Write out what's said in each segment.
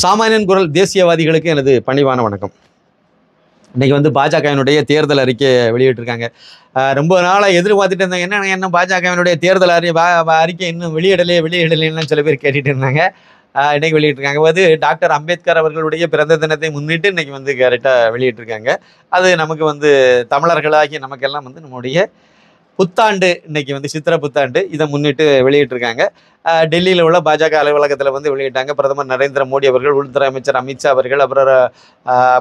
சாமானியன் குரல் தேசியவாதிகளுக்கு எனது பணிவான வணக்கம். இன்னைக்கு பாஜகவினுடைய தேர்தல் அறிக்கை வெளியிட்டிருக்காங்க. ரொம்ப நாளாக எதிர்பார்த்துட்டு இருந்தாங்க, என்ன பாஜகவினுடைய தேர்தல் அறிக்கை இன்னும் வெளியிடலைன்னு சில பேர் கேட்டுட்டு இருந்தாங்க. இன்னைக்கு வெளியிட்டிருக்காங்க. டாக்டர் அம்பேத்கர் அவர்களுடைய பிறந்த தினத்தை முன்னிட்டு இன்னைக்கு கரெக்டாக வெளியிட்டிருக்காங்க. அது நமக்கு தமிழர்களாகி நமக்கெல்லாம் நம்முடைய புத்தாண்டு, இன்னைக்கு சித்திரை புத்தாண்டு, இதை முன்னிட்டு வெளியிட்டிருக்காங்க. டெல்லியில் உள்ள பாஜக அலுவலகத்தில் வெளியிட்டாங்க. பிரதமர் நரேந்திர மோடி அவர்கள், உள்துறை அமைச்சர் அமித்ஷா அவர்கள், அப்புறம்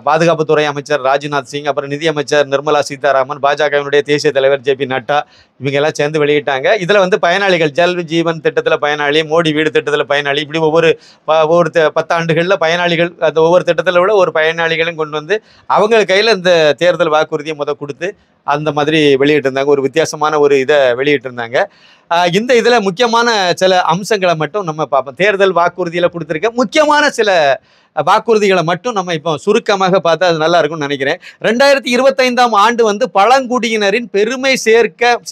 பாதுகாப்புத்துறை அமைச்சர் ராஜ்நாத் சிங், அப்புறம் நிதியமைச்சர் நிர்மலா சீதாராமன், பாஜகவினுடைய தேசிய தலைவர் ஜே பி நட்டா, இவங்க எல்லாம் சேர்ந்து வெளியிட்டாங்க. இதில் பயனாளிகள், ஜல் ஜீவன் திட்டத்தில் பயனாளி, மோடி வீடு திட்டத்தில் பயனாளி, இப்படி ஒவ்வொரு 10 ஆண்டுகளில் பயனாளிகள், அந்த ஒவ்வொரு திட்டத்தில் உள்ள ஒரு பயனாளிகளையும் கொண்டு அவங்க கையில் இந்த தேர்தல் வாக்குறுதியை கொடுத்து அந்த மாதிரி வெளியிட்டிருந்தாங்க. ஒரு வித்தியாசமான ஒரு இதை வெளியிட்டிருந்தாங்க. இந்த இதில் முக்கியமான சில அம்சங்களை மட்டும் நம்ம பார்ப்போம். தேர்தல் வாக்குறுதியில் கொடுத்துருக்க முக்கியமான சில வாக்குறுதிகளை மட்டும் நம்ம இப்போ சுருக்கமாக பார்த்தா அது நல்லா இருக்கும்னு நினைக்கிறேன். 2025ஆம் ஆண்டு பழங்குடியினரின் பெருமை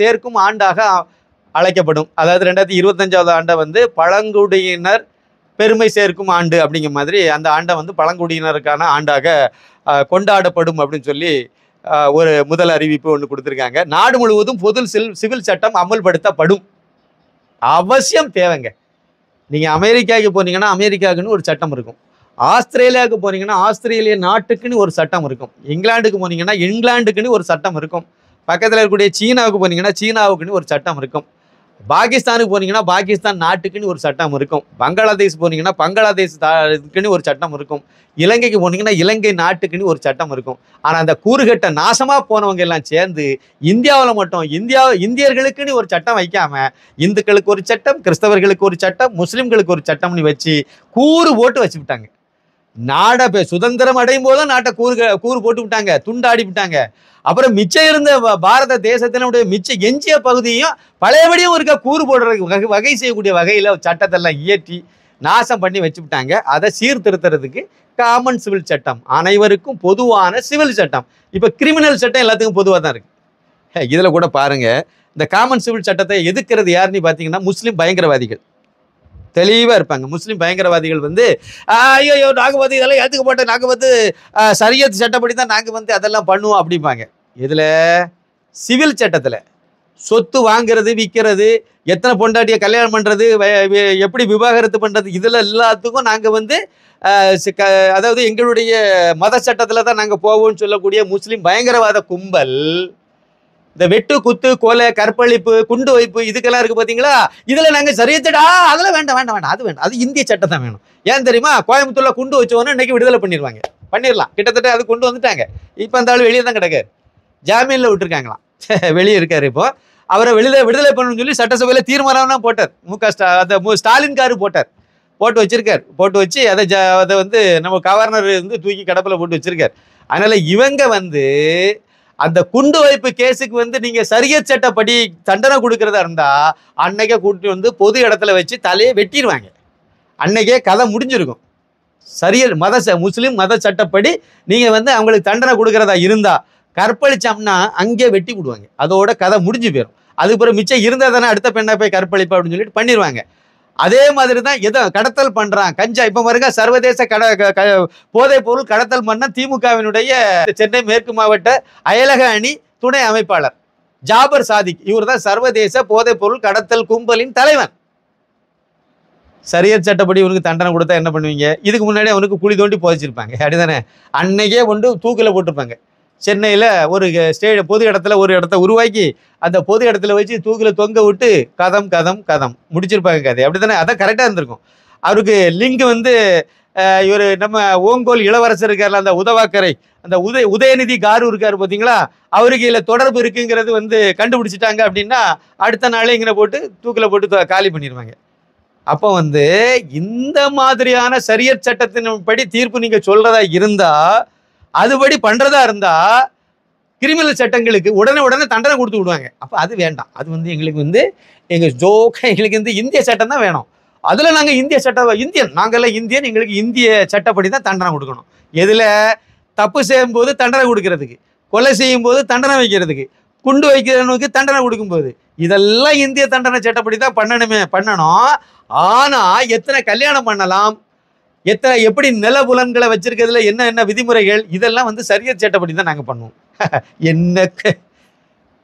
சேர்க்கும் ஆண்டாக அழைக்கப்படும். அதாவது 2025ஆவது ஆண்டை பழங்குடியினர் பெருமை சேர்க்கும் ஆண்டு அப்படிங்கிற மாதிரி அந்த ஆண்டை பழங்குடியினருக்கான ஆண்டாக கொண்டாடப்படும் அப்படின்னு சொல்லி ஒரு முதல் அறிவிப்பு ஒன்று கொடுத்துருக்காங்க. நாடு முழுவதும் பொது சிவில் சட்டம் அமல்படுத்தப்படும். அவசியம் தேவைங்க. நீங்கள் அமெரிக்காவுக்கு போனீங்கன்னா அமெரிக்காவுக்குன்னு ஒரு சட்டம் இருக்கும். ஆஸ்திரேலியாவுக்கு போனீங்கன்னா ஆஸ்திரேலிய நாட்டுக்குன்னு ஒரு சட்டம் இருக்கும். இங்கிலாந்துக்கு போனீங்கன்னா இங்கிலாந்துக்குன்னு ஒரு சட்டம் இருக்கும். பக்கத்தில் இருக்கக்கூடிய சீனாவுக்கு போனீங்கன்னா சீனாவுக்குன்னு ஒரு சட்டம் இருக்கும். பாகிஸ்தானுக்கு போனீங்கன்னா பாகிஸ்தான் நாட்டுக்குன்னு ஒரு சட்டம் இருக்கும். பங்களாதேஷ் போனீங்கன்னா பங்களாதேஷுக்குன்னு ஒரு சட்டம் இருக்கும். இலங்கைக்கு போனீங்கன்னா இலங்கை நாட்டுக்குன்னு ஒரு சட்டம் இருக்கும். ஆனால் அந்த கூறுகட்ட நாசமாக போனவங்க எல்லாம் சேர்ந்து இந்தியாவில் மட்டும் இந்தியர்களுக்குன்னு ஒரு சட்டம் வைக்காம இந்துக்களுக்கு ஒரு சட்டம், கிறிஸ்தவர்களுக்கு ஒரு சட்டம், முஸ்லீம்களுக்கு ஒரு சட்டம்னு வச்சு கூறு போட்டு வச்சுக்கிட்டாங்க. நாடை சுதந்திரம் அடையும் போதும் நாட்டை கூறு போட்டு விட்டாங்க, துண்டாடி விட்டாங்க. அப்புறம் மிச்சம் இருந்த பாரத தேசத்தினுடைய மிச்சம் எஞ்சிய பகுதியும் பழையபடியும் இருக்க கூறு போடுறதுக்கு வகை செய்யக்கூடிய வகையில் சட்டத்தெல்லாம் இயற்றி நாசம் பண்ணி வச்சு விட்டாங்க. அதை சீர்திருத்துறதுக்கு காமன் சிவில் சட்டம், அனைவருக்கும் பொதுவான சிவில் சட்டம். இப்போ கிரிமினல் சட்டம் எல்லாத்துக்கும் பொதுவாக தான் இருக்கு. இதில் கூட பாருங்க, இந்த காமன் சிவில் சட்டத்தை எதிர்க்கிறது யாருன்னு பார்த்தீங்கன்னா முஸ்லீம் பயங்கரவாதிகள் தெளிவாக இருப்பாங்க. முஸ்லீம் பயங்கரவாதிகள் ஐயோ நாங்கள் இதெல்லாம் ஏற்றுக்க போட்டோம், நாங்கள் சரியத் சட்டப்படி தான் நாங்கள் அதெல்லாம் பண்ணுவோம் அப்படிம்பாங்க. இதில் சிவில் சட்டத்தில் சொத்து வாங்கிறது, விற்கிறது, எத்தனை பொண்டாட்டியை கல்யாணம் பண்ணுறது, எப்படி விவாகரத்து பண்ணுறது, இதில் எல்லாத்துக்கும் நாங்கள் அதாவது எங்களுடைய மத சட்டத்தில் தான் நாங்கள் போவோம்னு சொல்லக்கூடிய முஸ்லீம் பயங்கரவாத கும்பல் இந்த வெட்டு, குத்து, கொலை, கற்பழிப்பு, குண்டு வைப்பு இதுக்கெல்லாம் இருக்குது பார்த்தீங்களா? இதில் நாங்கள் சரியத்தடா அதெல்லாம் வேண்டாம், அது வேண்டாம், அது இந்திய சட்டம் தான் வேணும். ஏன் தெரியுமா? கோயம்புத்தூரில் குண்டு வச்சோன்னா இன்றைக்கி விடுதலை பண்ணிடலாம். கிட்டத்தட்ட அது கொண்டு வந்துட்டாங்க. இப்போ அந்த ஆள் வெளியே தான் கிடக்காரு, ஜாமீனில் விட்டுருக்காங்களாம், வெளியே இருக்கார். இப்போ அவரை விடுதலை பண்ணணும்னு சொல்லி சட்டசபையில் தீர்மானம் போட்டார். ஸ்டாலின் காரு போட்டு வச்சிருக்கார். போட்டு வச்சு அதை நம்ம கவர்னர் தூக்கி கடப்பில் போட்டு வச்சிருக்கார். அதனால் இவங்க அந்த குண்டு வைப்பு கேஸுக்கு நீங்க சரியத் சட்டப்படி தண்டனை கொடுக்கறதா இருந்தா அன்னைக்கே கூட்டி பொது இடத்துல வச்சு தலையை வெட்டிடுவாங்க. அன்னைக்கே கதை முடிஞ்சிருக்கும். முஸ்லீம் மத சட்டப்படி நீங்க அவங்களுக்கு தண்டனை கொடுக்கறதா இருந்தா கற்பழிச்சோம்னா அங்கே வெட்டி விடுவாங்க. அதோட கதை முடிஞ்சு போயிடும். அதுக்கு பிறகு மிச்சம் இருந்தா தானே அடுத்த பெண்ணை போய் கற்பழிப்பா அப்படின்னு சொல்லிட்டு பண்ணிடுவாங்க. அதே மாதிரி தான் எதோ கடத்தல் பண்றான், கஞ்சா. இப்ப பாருங்க, சர்வதேச போதைப் பொருள் கடத்தல் பண்ண திமுகவினுடைய சென்னை மேற்கு மாவட்ட அயலக அணி துணை அமைப்பாளர் ஜாபர் சாதிக், இவர் தான் சர்வதேச போதைப் பொருள் கடத்தல் கும்பலின் தலைவன். சரியத் சட்டப்படி இவனுக்கு தண்டனை கொடுத்தா என்ன பண்ணுவீங்க? இதுக்கு முன்னாடி அவனுக்கு குழி தோண்டி புதைச்சிருப்பாங்க, அப்படிதானே? அன்னைக்கே தூக்கில் போட்டிருப்பாங்க. சென்னையில் ஒரு பொது இடத்துல ஒரு இடத்த உருவாக்கி அந்த பொது இடத்துல வச்சு தூக்கில் தொங்க விட்டு கதம் முடிச்சிருப்பாங்க கதை, அப்படி தானே? அதான் கரெக்டாக இருந்திருக்கும். அவருக்கு லிங்க் இவர் நம்ம ஓங்கோல் இளவரசர் இருக்கார்ல, அந்த உதவாக்கரை, அந்த உதயநிதி காரு இருக்காரு பார்த்தீங்களா, அவருக்கு இதில் தொடர்பு இருக்குங்கிறது கண்டுபிடிச்சிட்டாங்க அப்படின்னா அடுத்த நாளே இங்கே போட்டு தூக்கில் போட்டு காலி பண்ணிடுவாங்க. அப்போ இந்த மாதிரியான சரியத் சட்டத்தின்படி தீர்ப்பு நீங்கள் சொல்கிறதா இருந்தால், அதுபடி பண்றதா இருந்தா கிரிமினல் சட்டங்களுக்கு உடனே தண்டனை கொடுத்து விடுவாங்க. அப்போ அது வேண்டாம். அது எங்களுக்கு எங்களுக்கு இந்திய சட்டம் தான் வேணும். அதுல நாங்க இந்திய சட்டம், நாங்கெல்லாம் இந்தியன், எங்களுக்கு இந்திய சட்டப்படி தான் தண்டனை கொடுக்கணும். எதுல தப்பு செய்யும் போது தண்டனை கொடுக்கறதுக்கு, கொலை செய்யும் போது தண்டனை வைக்கிறதுக்கு, குண்டு வைக்கிறவனுக்கு தண்டனை கொடுக்கும்போது, இதெல்லாம் இந்திய தண்டனை சட்டப்படி தான் பண்ணணும். ஆனா எத்தனை கல்யாணம் பண்ணலாம், எப்படி நிலபுலன்களை வச்சிருக்கிறதுல என்ன என்ன விதிமுறைகள், இதெல்லாம் வந்து சரியத் சட்டப்படி தான் நாங்கள் பண்ணுவோம். என்ன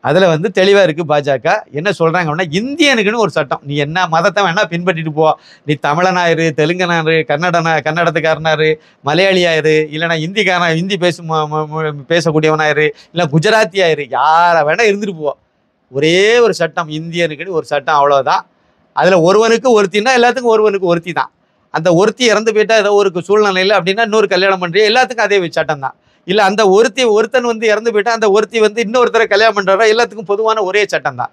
அதில் வந்து தெளிவாக இருக்குது. பாஜக என்ன சொல்கிறாங்க அப்படின்னா, இந்தியனுக்குன்னு ஒரு சட்டம், நீ என்ன மதத்தை வேணால் பின்பற்றிட்டு போ, நீ தமிழனாயிரு, தெலுங்கனாரு, கன்னடத்துக்காரனாரு, மலையாளியாயிரு, இல்லைனா ஹிந்திக்காரன், ஹிந்தி பேசக்கூடியவனாயிரு, இல்லை குஜராத்தியாயிரு, யாரை வேணால் இருந்துட்டு போ, ஒரே ஒரு சட்டம், இந்தியனுக்குன்னு ஒரு சட்டம், அவ்வளோதான். அதில் ஒருவனுக்கு ஒருத்தின்னா எல்லாத்துக்கும் ஒருவனுக்கு ஒருத்தி தான். அந்த ஒருத்தி இறந்து போயிட்டா ஏதோ ஒரு சூழ்நிலையில் அப்படின்னா இன்னொரு கல்யாணம் பண்ணுறியா, எல்லாத்துக்கும் அதே சட்டம் தான். இல்லை அந்த ஒருத்தன் வந்து இறந்து போயிட்டா அந்த ஒருத்தி வந்து இன்னொருத்தரை கல்யாணம் பண்ணுறா, எல்லாத்துக்கும் பொதுவான ஒரே சட்டம் தான்.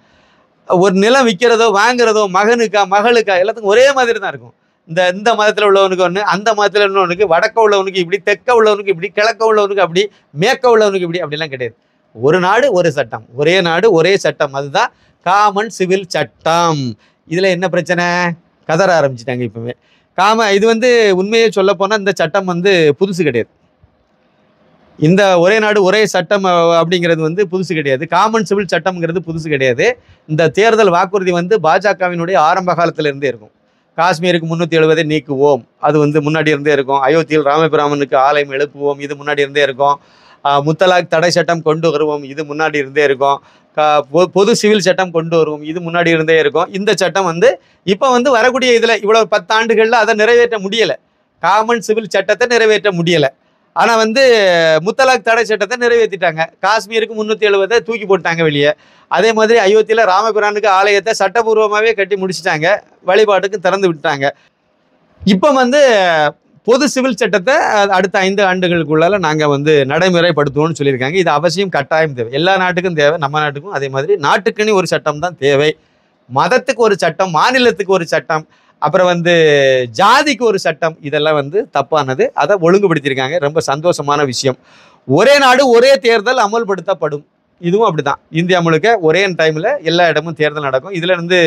ஒரு நிலம் விற்கிறதோ வாங்குறதோ, மகனுக்கா மகளுக்கா, எல்லாத்துக்கும் ஒரே மாதிரி தான் இருக்கும். இந்த மதத்தில் உள்ளவனுக்கு ஒன்று, அந்த மதத்தில் உள்ளவனுக்கு, வடக்க உள்ளவனுக்கு இப்படி, தெற்க உள்ளவனுக்கு இப்படி, கிழக்க உள்ளவனுக்கு அப்படி, மேற்க உள்ளவனுக்கு இப்படி, அப்படிலாம் கிடையாது. ஒரு நாடு ஒரு சட்டம், ஒரே நாடு ஒரே சட்டம், அதுதான் காமன் சிவில் சட்டம். இதில் என்ன பிரச்சனை, கதற ஆரம்பிச்சிட்டாங்க இப்போவே. இது வந்து உண்மையை சொல்ல போனால் இந்த சட்டம் வந்து புதுசு கிடையாது. இந்த ஒரே நாடு ஒரே சட்டம் அப்படிங்கிறது வந்து புதுசு கிடையாது. காமன் சிவில் சட்டம்ங்கிறது புதுசு கிடையாது. இந்த தேர்தல் வாக்குறுதி வந்து பாஜகவினுடைய ஆரம்ப காலத்தில் இருந்தே இருக்கும். காஷ்மீருக்கு 370 நீக்குவோம், அது வந்து முன்னாடி இருந்தே இருக்கும். அயோத்தியில் ராமபிராமனுக்கு ஆலயம் எழுப்புவோம், இது முன்னாடி இருந்தே இருக்கும். முத்தலாக் தடை சட்டம் கொண்டு வருவோம், இது முன்னாடி இருந்தே இருக்கும். பொது சிவில் சட்டம் கொண்டு வருவோம், இது முன்னாடி இருந்தே இருக்கும். இந்த சட்டம் வந்து இப்போ வந்து வரக்கூடிய இதில் இவ்வளோ 10 ஆண்டுகளில் அதை நிறைவேற்ற முடியலை. காமன் சிவில் சட்டத்தை நிறைவேற்ற முடியலை. ஆனால் வந்து முத்தலாக் தடை சட்டத்தை நிறைவேற்றிட்டாங்க. காஷ்மீருக்கு 370 தூக்கி போட்டாங்க வெளியே. அதே மாதிரி அயோத்தியில் ராமபிரானுக்கு ஆலயத்தை சட்டபூர்வமாகவே கட்டி முடிச்சிட்டாங்க, வழிபாட்டுக்கு திறந்து விட்டாங்க. இப்போ வந்து பொது சிவில் சட்டத்தை அடுத்த 5 ஆண்டுகளுக்குள்ளால நாங்கள் வந்து நடைமுறைப்படுத்துவோம்னு சொல்லியிருக்காங்க. இது அவசியம், கட்டாயம் தேவை. எல்லா நாட்டுக்கும் தேவை, நம்ம நாட்டுக்கும் அதே மாதிரி நாட்டுக்குன்னு ஒரு சட்டம் தான் தேவை. மதத்துக்கு ஒரு சட்டம், மாநிலத்துக்கு ஒரு சட்டம், அப்புறம் வந்து ஜாதிக்கு ஒரு சட்டம், இதெல்லாம் வந்து தப்பானது. அதை ஒழுங்குபடுத்தியிருக்காங்க, ரொம்ப சந்தோஷமான விஷயம். ஒரே நாடு ஒரே தேர்தல் அமல்படுத்தப்படும், இதுவும் அப்படிதான். இந்தியா முழுக்க ஒரே டைமில் எல்லா இடமும் தேர்தல் நடக்கும். இதில் இருந்து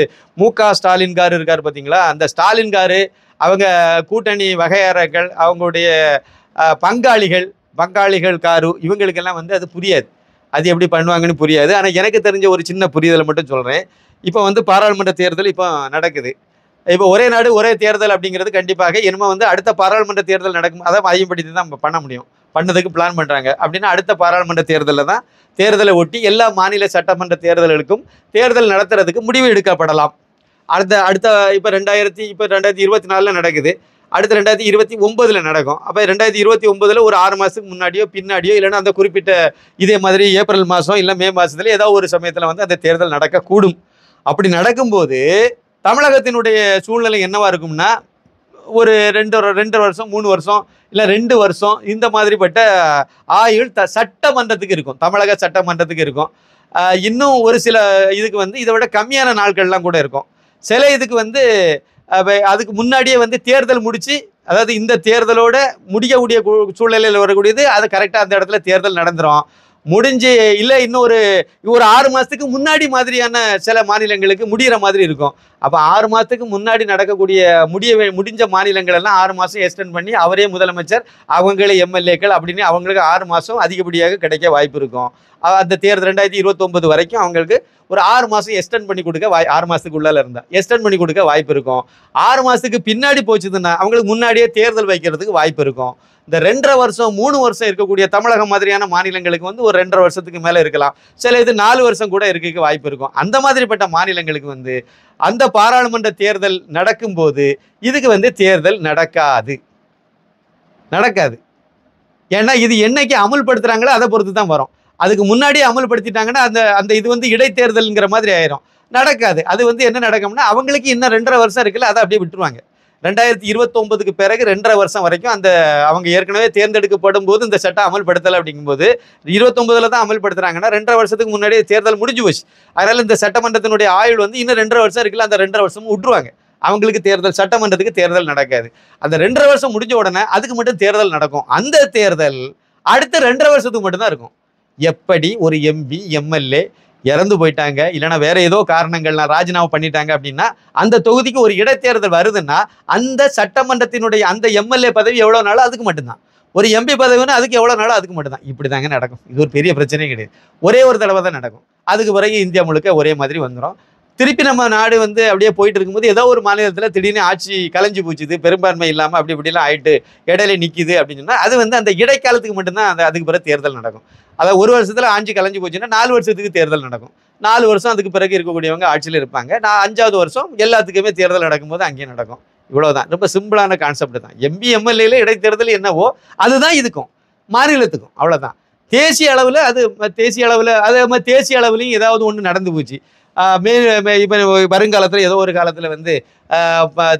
மு.க. ஸ்டாலின் காரு இருக்கார் பார்த்தீங்களா, அந்த ஸ்டாலின் காரு, அவங்க கூட்டணி வகையாரர்கள், அவங்களுடைய பங்காளிகள் காரு, இவங்களுக்கெல்லாம் வந்து அது புரியாது, அது எப்படி பண்ணுவாங்கன்னு புரியாது. ஆனால் எனக்கு தெரிஞ்ச ஒரு சின்ன புரிதலை மட்டும் சொல்கிறேன். இப்போ வந்து பாராளுமன்ற தேர்தல் இப்போ நடக்குது. இப்போ ஒரே நாடு ஒரே தேர்தல் அப்படிங்கிறது கண்டிப்பாக இனிமே வந்து அடுத்த பாராளுமன்ற தேர்தல் நடக்கும், அதை மையப்படுத்தி தான் பண்ண முடியும், பண்ணதுக்கு பிளான் பண்ணுறாங்க. அப்படின்னா அடுத்த பாராளுமன்ற தேர்தலில் தான், தேர்தலை ஒட்டி எல்லா மாநில சட்டமன்ற தேர்தல்களுக்கும் தேர்தல் நடத்துறதுக்கு முடிவு எடுக்கப்படலாம். அடுத்த இப்போ 2024 நடக்குது, அடுத்த 2029 நடக்கும். அப்போ 2029 ஒரு 6 மாதத்துக்கு முன்னாடியோ பின்னாடியோ, இல்லைன்னா அந்த குறிப்பிட்ட இதே மாதிரி ஏப்ரல் மாதம் இல்லை மே மாதத்துல ஏதோ ஒரு சமயத்தில் வந்து அந்த தேர்தல் நடக்கக்கூடும். அப்படி நடக்கும்போது தமிழகத்தினுடைய சூழ்நிலை என்னவா இருக்கும்னா, ஒரு 2 வருஷம் 3 வருஷம் இல்லை 2 வருஷம் இந்த மாதிரிப்பட்ட ஆயுள் சட்டமன்றத்துக்கு இருக்கும், தமிழக சட்டமன்றத்துக்கு இருக்கும். இன்னும் ஒரு சில இதுக்கு வந்து இதை விட கம்மியான நாட்கள்லாம் கூட இருக்கும். சில இதுக்கு வந்து அதுக்கு முன்னாடியே வந்து தேர்தல் முடிச்சு, அதாவது இந்த தேர்தலோட முடியக்கூடிய சூழ்நிலையில் வரக்கூடியது, அது கரெக்டாக அந்த இடத்துல தேர்தல் நடந்துடும். முடிஞ்சு இல்லை இன்னும் ஒரு 6 மாதத்துக்கு முன்னாடி மாதிரியான சில மாநிலங்களுக்கு முடிகிற மாதிரி இருக்கும். அப்போ 6 மாதத்துக்கு முன்னாடி நடக்கக்கூடிய முடிஞ்ச மாநிலங்கள் எல்லாம் 6 மாதம் எக்ஸ்டெண்ட் பண்ணி அவரே முதலமைச்சர், அவங்களே எம்எல்ஏக்கள் அப்படின்னு அவங்களுக்கு 6 மாதம் அதிகப்படியாக கிடைக்க வாய்ப்பு இருக்கும். அந்த தேர்தல் 2029 வரைக்கும் அவங்களுக்கு ஒரு 6 மாதம் எக்ஸ்டெண்ட் பண்ணி கொடுக்க 6 மாதத்துக்கு உள்ளால இருந்தால் எக்ஸ்டெண்ட் பண்ணி கொடுக்க வாய்ப்பு இருக்கும். 6 மாதத்துக்கு பின்னாடி போச்சுதுன்னா அவங்களுக்கு முன்னாடியே தேர்தல் வைக்கிறதுக்கு வாய்ப்பு இருக்கும். இந்த 2.5 வருஷம் 3 வருஷம் இருக்கக்கூடிய தமிழகம் மாதிரியான மாநிலங்களுக்கு வந்து ஒரு 2.5 வருஷத்துக்கு மேலே இருக்கலாம். சில இது 4 வருஷம் கூட இருக்க வாய்ப்பு இருக்கும். அந்த மாதிரிப்பட்ட மாநிலங்களுக்கு வந்து அந்த பாராளுமன்ற தேர்தல் நடக்கும்போது இதுக்கு வந்து தேர்தல் நடக்காது. ஏன்னா இது என்னைக்கு அமுல்படுத்துறாங்களோ அதை பொறுத்து தான் வரும். அதுக்கு முன்னாடியே அமல்படுத்திட்டாங்கன்னா அந்த இது வந்து இடைத்தேர்தல்ங்கிற மாதிரி ஆயிரும். நடக்காது. அது வந்து என்ன நடக்கும்னா, அவங்களுக்கு இன்னும் 2.5 வருஷம் இருக்குல்ல, அதை அப்படியே விட்டுருவாங்க. 2029க்கு பிறகு 2.5 வருஷம் வரைக்கும் அந்த அவங்க ஏற்கனவே தேர்ந்தெடுக்கப்படும் போது இந்த சட்டம் அமல்படுத்தலை. அப்படிங்கும்போது 29ல் தான் அமல்படுத்துறாங்கன்னா 2.5 வருஷத்துக்கு முன்னாடியே தேர்தல் முடிஞ்சு போச்சு. அதனால இந்த சட்டமன்றத்தினுடைய ஆயுள் வந்து இன்னும் 2.5 வருஷம் இருக்குல்ல, அந்த 2.5 வருஷமும் விட்டுருவாங்க. அவங்களுக்கு தேர்தல், சட்டமன்றத்துக்கு தேர்தல் நடக்காது. அந்த 2.5 வருஷம் முடிஞ்ச உடனே அதுக்கு மட்டும் தேர்தல் நடக்கும். அந்த தேர்தல் அடுத்த 2.5 வருஷத்துக்கு மட்டும்தான் இருக்கும். எப்படி ஒரு எம்பி எம்எல்ஏ இறந்து போயிட்டாங்க, இல்லைனா வேற ஏதோ காரணங்கள்னா ராஜினாமா பண்ணிட்டாங்க அப்படின்னா அந்த தொகுதிக்கு ஒரு இடைத்தேர்தல் வருதுன்னா அந்த சட்டமன்றத்தினுடைய அந்த எம்எல்ஏ பதவி எவ்வளோ நாளோ அதுக்கு மட்டும்தான், ஒரு எம்பி பதவின்னா அதுக்கு எவ்வளோ நாளோ அதுக்கு மட்டும்தான். இப்படி தாங்க நடக்கும். இது ஒரு பெரிய பிரச்சனையே கிடையாது. ஒரே ஒரு தடவை தான் நடக்கும். அதுக்கு பிறகு இந்தியா முழுக்க ஒரே மாதிரி வந்துடும். திருப்பி நம்ம நாடு வந்து அப்படியே போயிட்டு இருக்கும்போது ஏதோ ஒரு மாநிலத்தில் திடீர்னு ஆட்சி கலைஞ்சு போச்சுது, பெரும்பான்மை இல்லாமல் அப்படி இப்படிலாம் ஆயிட்டு இடையில நிற்கிது அப்படின்னு சொன்னால் அது வந்து அந்த இடைக்காலத்துக்கு மட்டும்தான் அதுக்கு பிறகு தேர்தல் நடக்கும். அதாவது ஒரு வருஷத்தில் ஆட்சி கலைஞ்சு போச்சுன்னா 4 வருஷத்துக்கு தேர்தல் நடக்கும். 4 வருஷம் அதுக்கு பிறகு இருக்கக்கூடியவங்க ஆட்சியில் இருப்பாங்க. 5வது வருஷம் எல்லாத்துக்குமே தேர்தல் நடக்கும்போது அங்கேயும் நடக்கும். இவ்வளோதான். ரொம்ப சிம்பிளான கான்செப்ட் தான். எம்பி எம்எல்ஏல இடைத்தேர்தல் என்னவோ அதுதான் இதுக்கும் மாநிலத்துக்கும், அவ்வளோதான். தேசிய அளவில் அது தேசிய அளவில் அதே மாதிரி தேசிய அளவுலையும் ஏதாவது ஒன்று நடந்து போச்சு. இப்போ வருங்காலத்தில் ஏதோ ஒரு காலத்தில் வந்து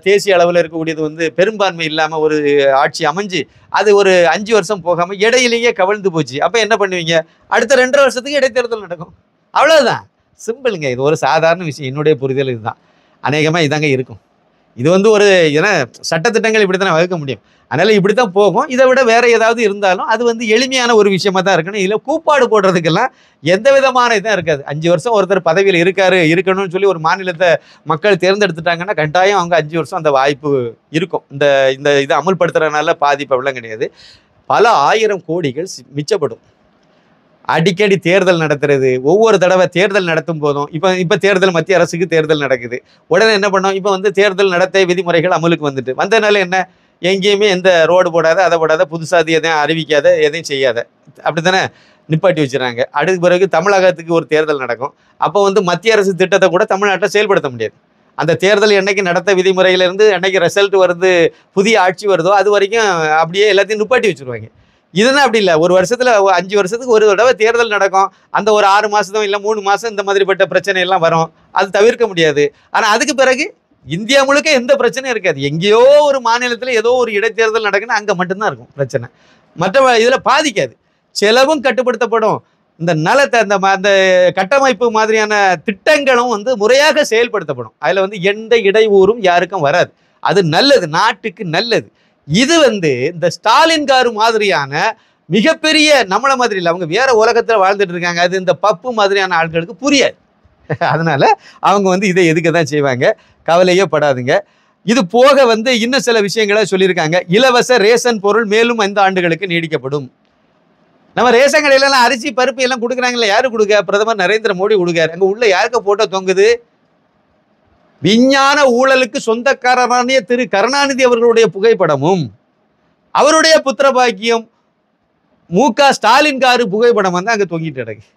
தேசிய அளவில் இருக்கக்கூடியது வந்து பெரும்பான்மை இல்லாமல் ஒரு ஆட்சி அமைஞ்சு அது ஒரு 5 வருஷம் போகாமல் இடையிலேயே கவிழ்ந்து போச்சு. அப்போ என்ன பண்ணுவீங்க? அடுத்த 2.5 வருஷத்துக்கு இடைத்தேர்தல் நடக்கும். அவ்வளோதான். சிம்பிளுங்க. இது ஒரு சாதாரண விஷயம். என்னுடைய புரிதல் இதுதான். அநேகமாக இதாங்க இருக்கும். இது வந்து ஒரு ஏன்னா சட்டத்திட்டங்கள் இப்படி தானே வகுக்க முடியும். அதனால் இப்படி தான் போகும். இதை விட வேறு ஏதாவது இருந்தாலும் அது வந்து எளிமையான ஒரு விஷயமா தான் இருக்கணும். இதில் கூப்பாடு போடுறதுக்கெல்லாம் எந்த விதமான இதாக இருக்காது. 5 வருஷம் ஒருத்தர் பதவியில் இருக்கணும்னு சொல்லி ஒரு மாநிலத்தை மக்கள் தேர்ந்தெடுத்துட்டாங்கன்னா கட்டாயம் அவங்க 5 வருஷம் அந்த வாய்ப்பு இருக்கும். இந்த இதை அமுல்படுத்துறதுனால பாதிப்பு அவ்வளோ கிடையாது. பல 1000 கோடிகள் மிச்சப்படும். அடிக்கடி தேர்தல் நடத்துறது, ஒவ்வொரு தடவை தேர்தல் நடத்தும் போதும் இப்போ தேர்தல் மத்திய அரசுக்கு தேர்தல் நடக்குது. உடனே என்ன பண்ணோம்? இப்போ வந்து தேர்தல் நடத்தை விதிமுறைகள் அமலுக்கு வந்ததுனால என்ன, எங்கேயுமே எந்த ரோடு போடாத, அதை போடாத, புதுசாக எதையும் அறிவிக்காத, எதையும் செய்யாத, அப்படி தானே நிப்பாட்டி வச்சுறாங்க. அடுத்த பிறகு தமிழகத்துக்கு ஒரு தேர்தல் நடக்கும். அப்போ வந்து மத்திய அரசு திட்டத்தை கூட தமிழ்நாட்டில் செயல்படுத்த முடியாது. அந்த தேர்தல் என்னைக்கு நடத்த விதிமுறையிலேருந்து என்னைக்கு ரிசல்ட் வருது, புதிய ஆட்சி வருதோ அது வரைக்கும் அப்படியே எல்லாத்தையும் நிப்பாட்டி வச்சுருவாங்க. இதுதான் அப்படி இல்லை. ஒரு வருஷத்தில் 5 வருஷத்துக்கு ஒரு தடவை தேர்தல் நடக்கும். அந்த ஒரு 6 மாதம் இல்லை 3 மாதம் இந்த மாதிரிப்பட்ட பிரச்சனை எல்லாம் வரும். அது தவிர்க்க முடியாது. ஆனால் அதுக்கு பிறகு இந்தியா முழுக்க எந்த பிரச்சனையும் இருக்காது. எங்கேயோ ஒரு மாநிலத்தில் ஏதோ ஒரு இடைத்தேர்தல் நடக்குன்னா அங்கே மட்டும்தான் இருக்கும் பிரச்சனை. மற்ற இதில் பாதிக்காது. செலவும் கட்டுப்படுத்தப்படும். இந்த நலத்தை அந்த கட்டமைப்பு மாதிரியான திட்டங்களும் வந்து முறையாக செயல்படுத்தப்படும். அதில் வந்து எந்த இடையூறும் யாருக்கும் வராது. அது நல்லது, நாட்டுக்கு நல்லது. இது வந்து இந்த ஸ்டாலின் காரு மாதிரியான மிகப்பெரிய நம்மள மாதிரி இல்லை, அவங்க வேற உலகத்தில் வாழ்ந்துட்டு இருக்காங்க. அது இந்த பப்பு மாதிரியான ஆட்களுக்கு புரியாது. அதனால அவங்க வந்து இதை எதுக்க தான் செய்வாங்க. கவலையே படாதுங்க. இது போக வந்து இன்னும் சில விஷயங்களை சொல்லியிருக்காங்க. இலவச ரேஷன் பொருள் மேலும் 5 ஆண்டுகளுக்கு நீடிக்கப்படும். நம்ம ரேஷன் கடையிலலாம் அரிசி பருப்பு எல்லாம் கொடுக்குறாங்கல்ல, யாரு கொடுக்க? பிரதமர் நரேந்திர மோடி கொடுக்காரு. அங்கே உள்ள யாருக்கு போட்டோ தொங்குது? விஞ்ஞான ஊழலுக்கு சொந்தக்காரரான திரு கருணாநிதி அவர்களுடைய புகைப்படமும் அவருடைய புத்திரபாக்கியம் மு.க. ஸ்டாலின் காரு புகைப்படம் வந்து அங்கே தொங்கிட்டு கிடக்கு.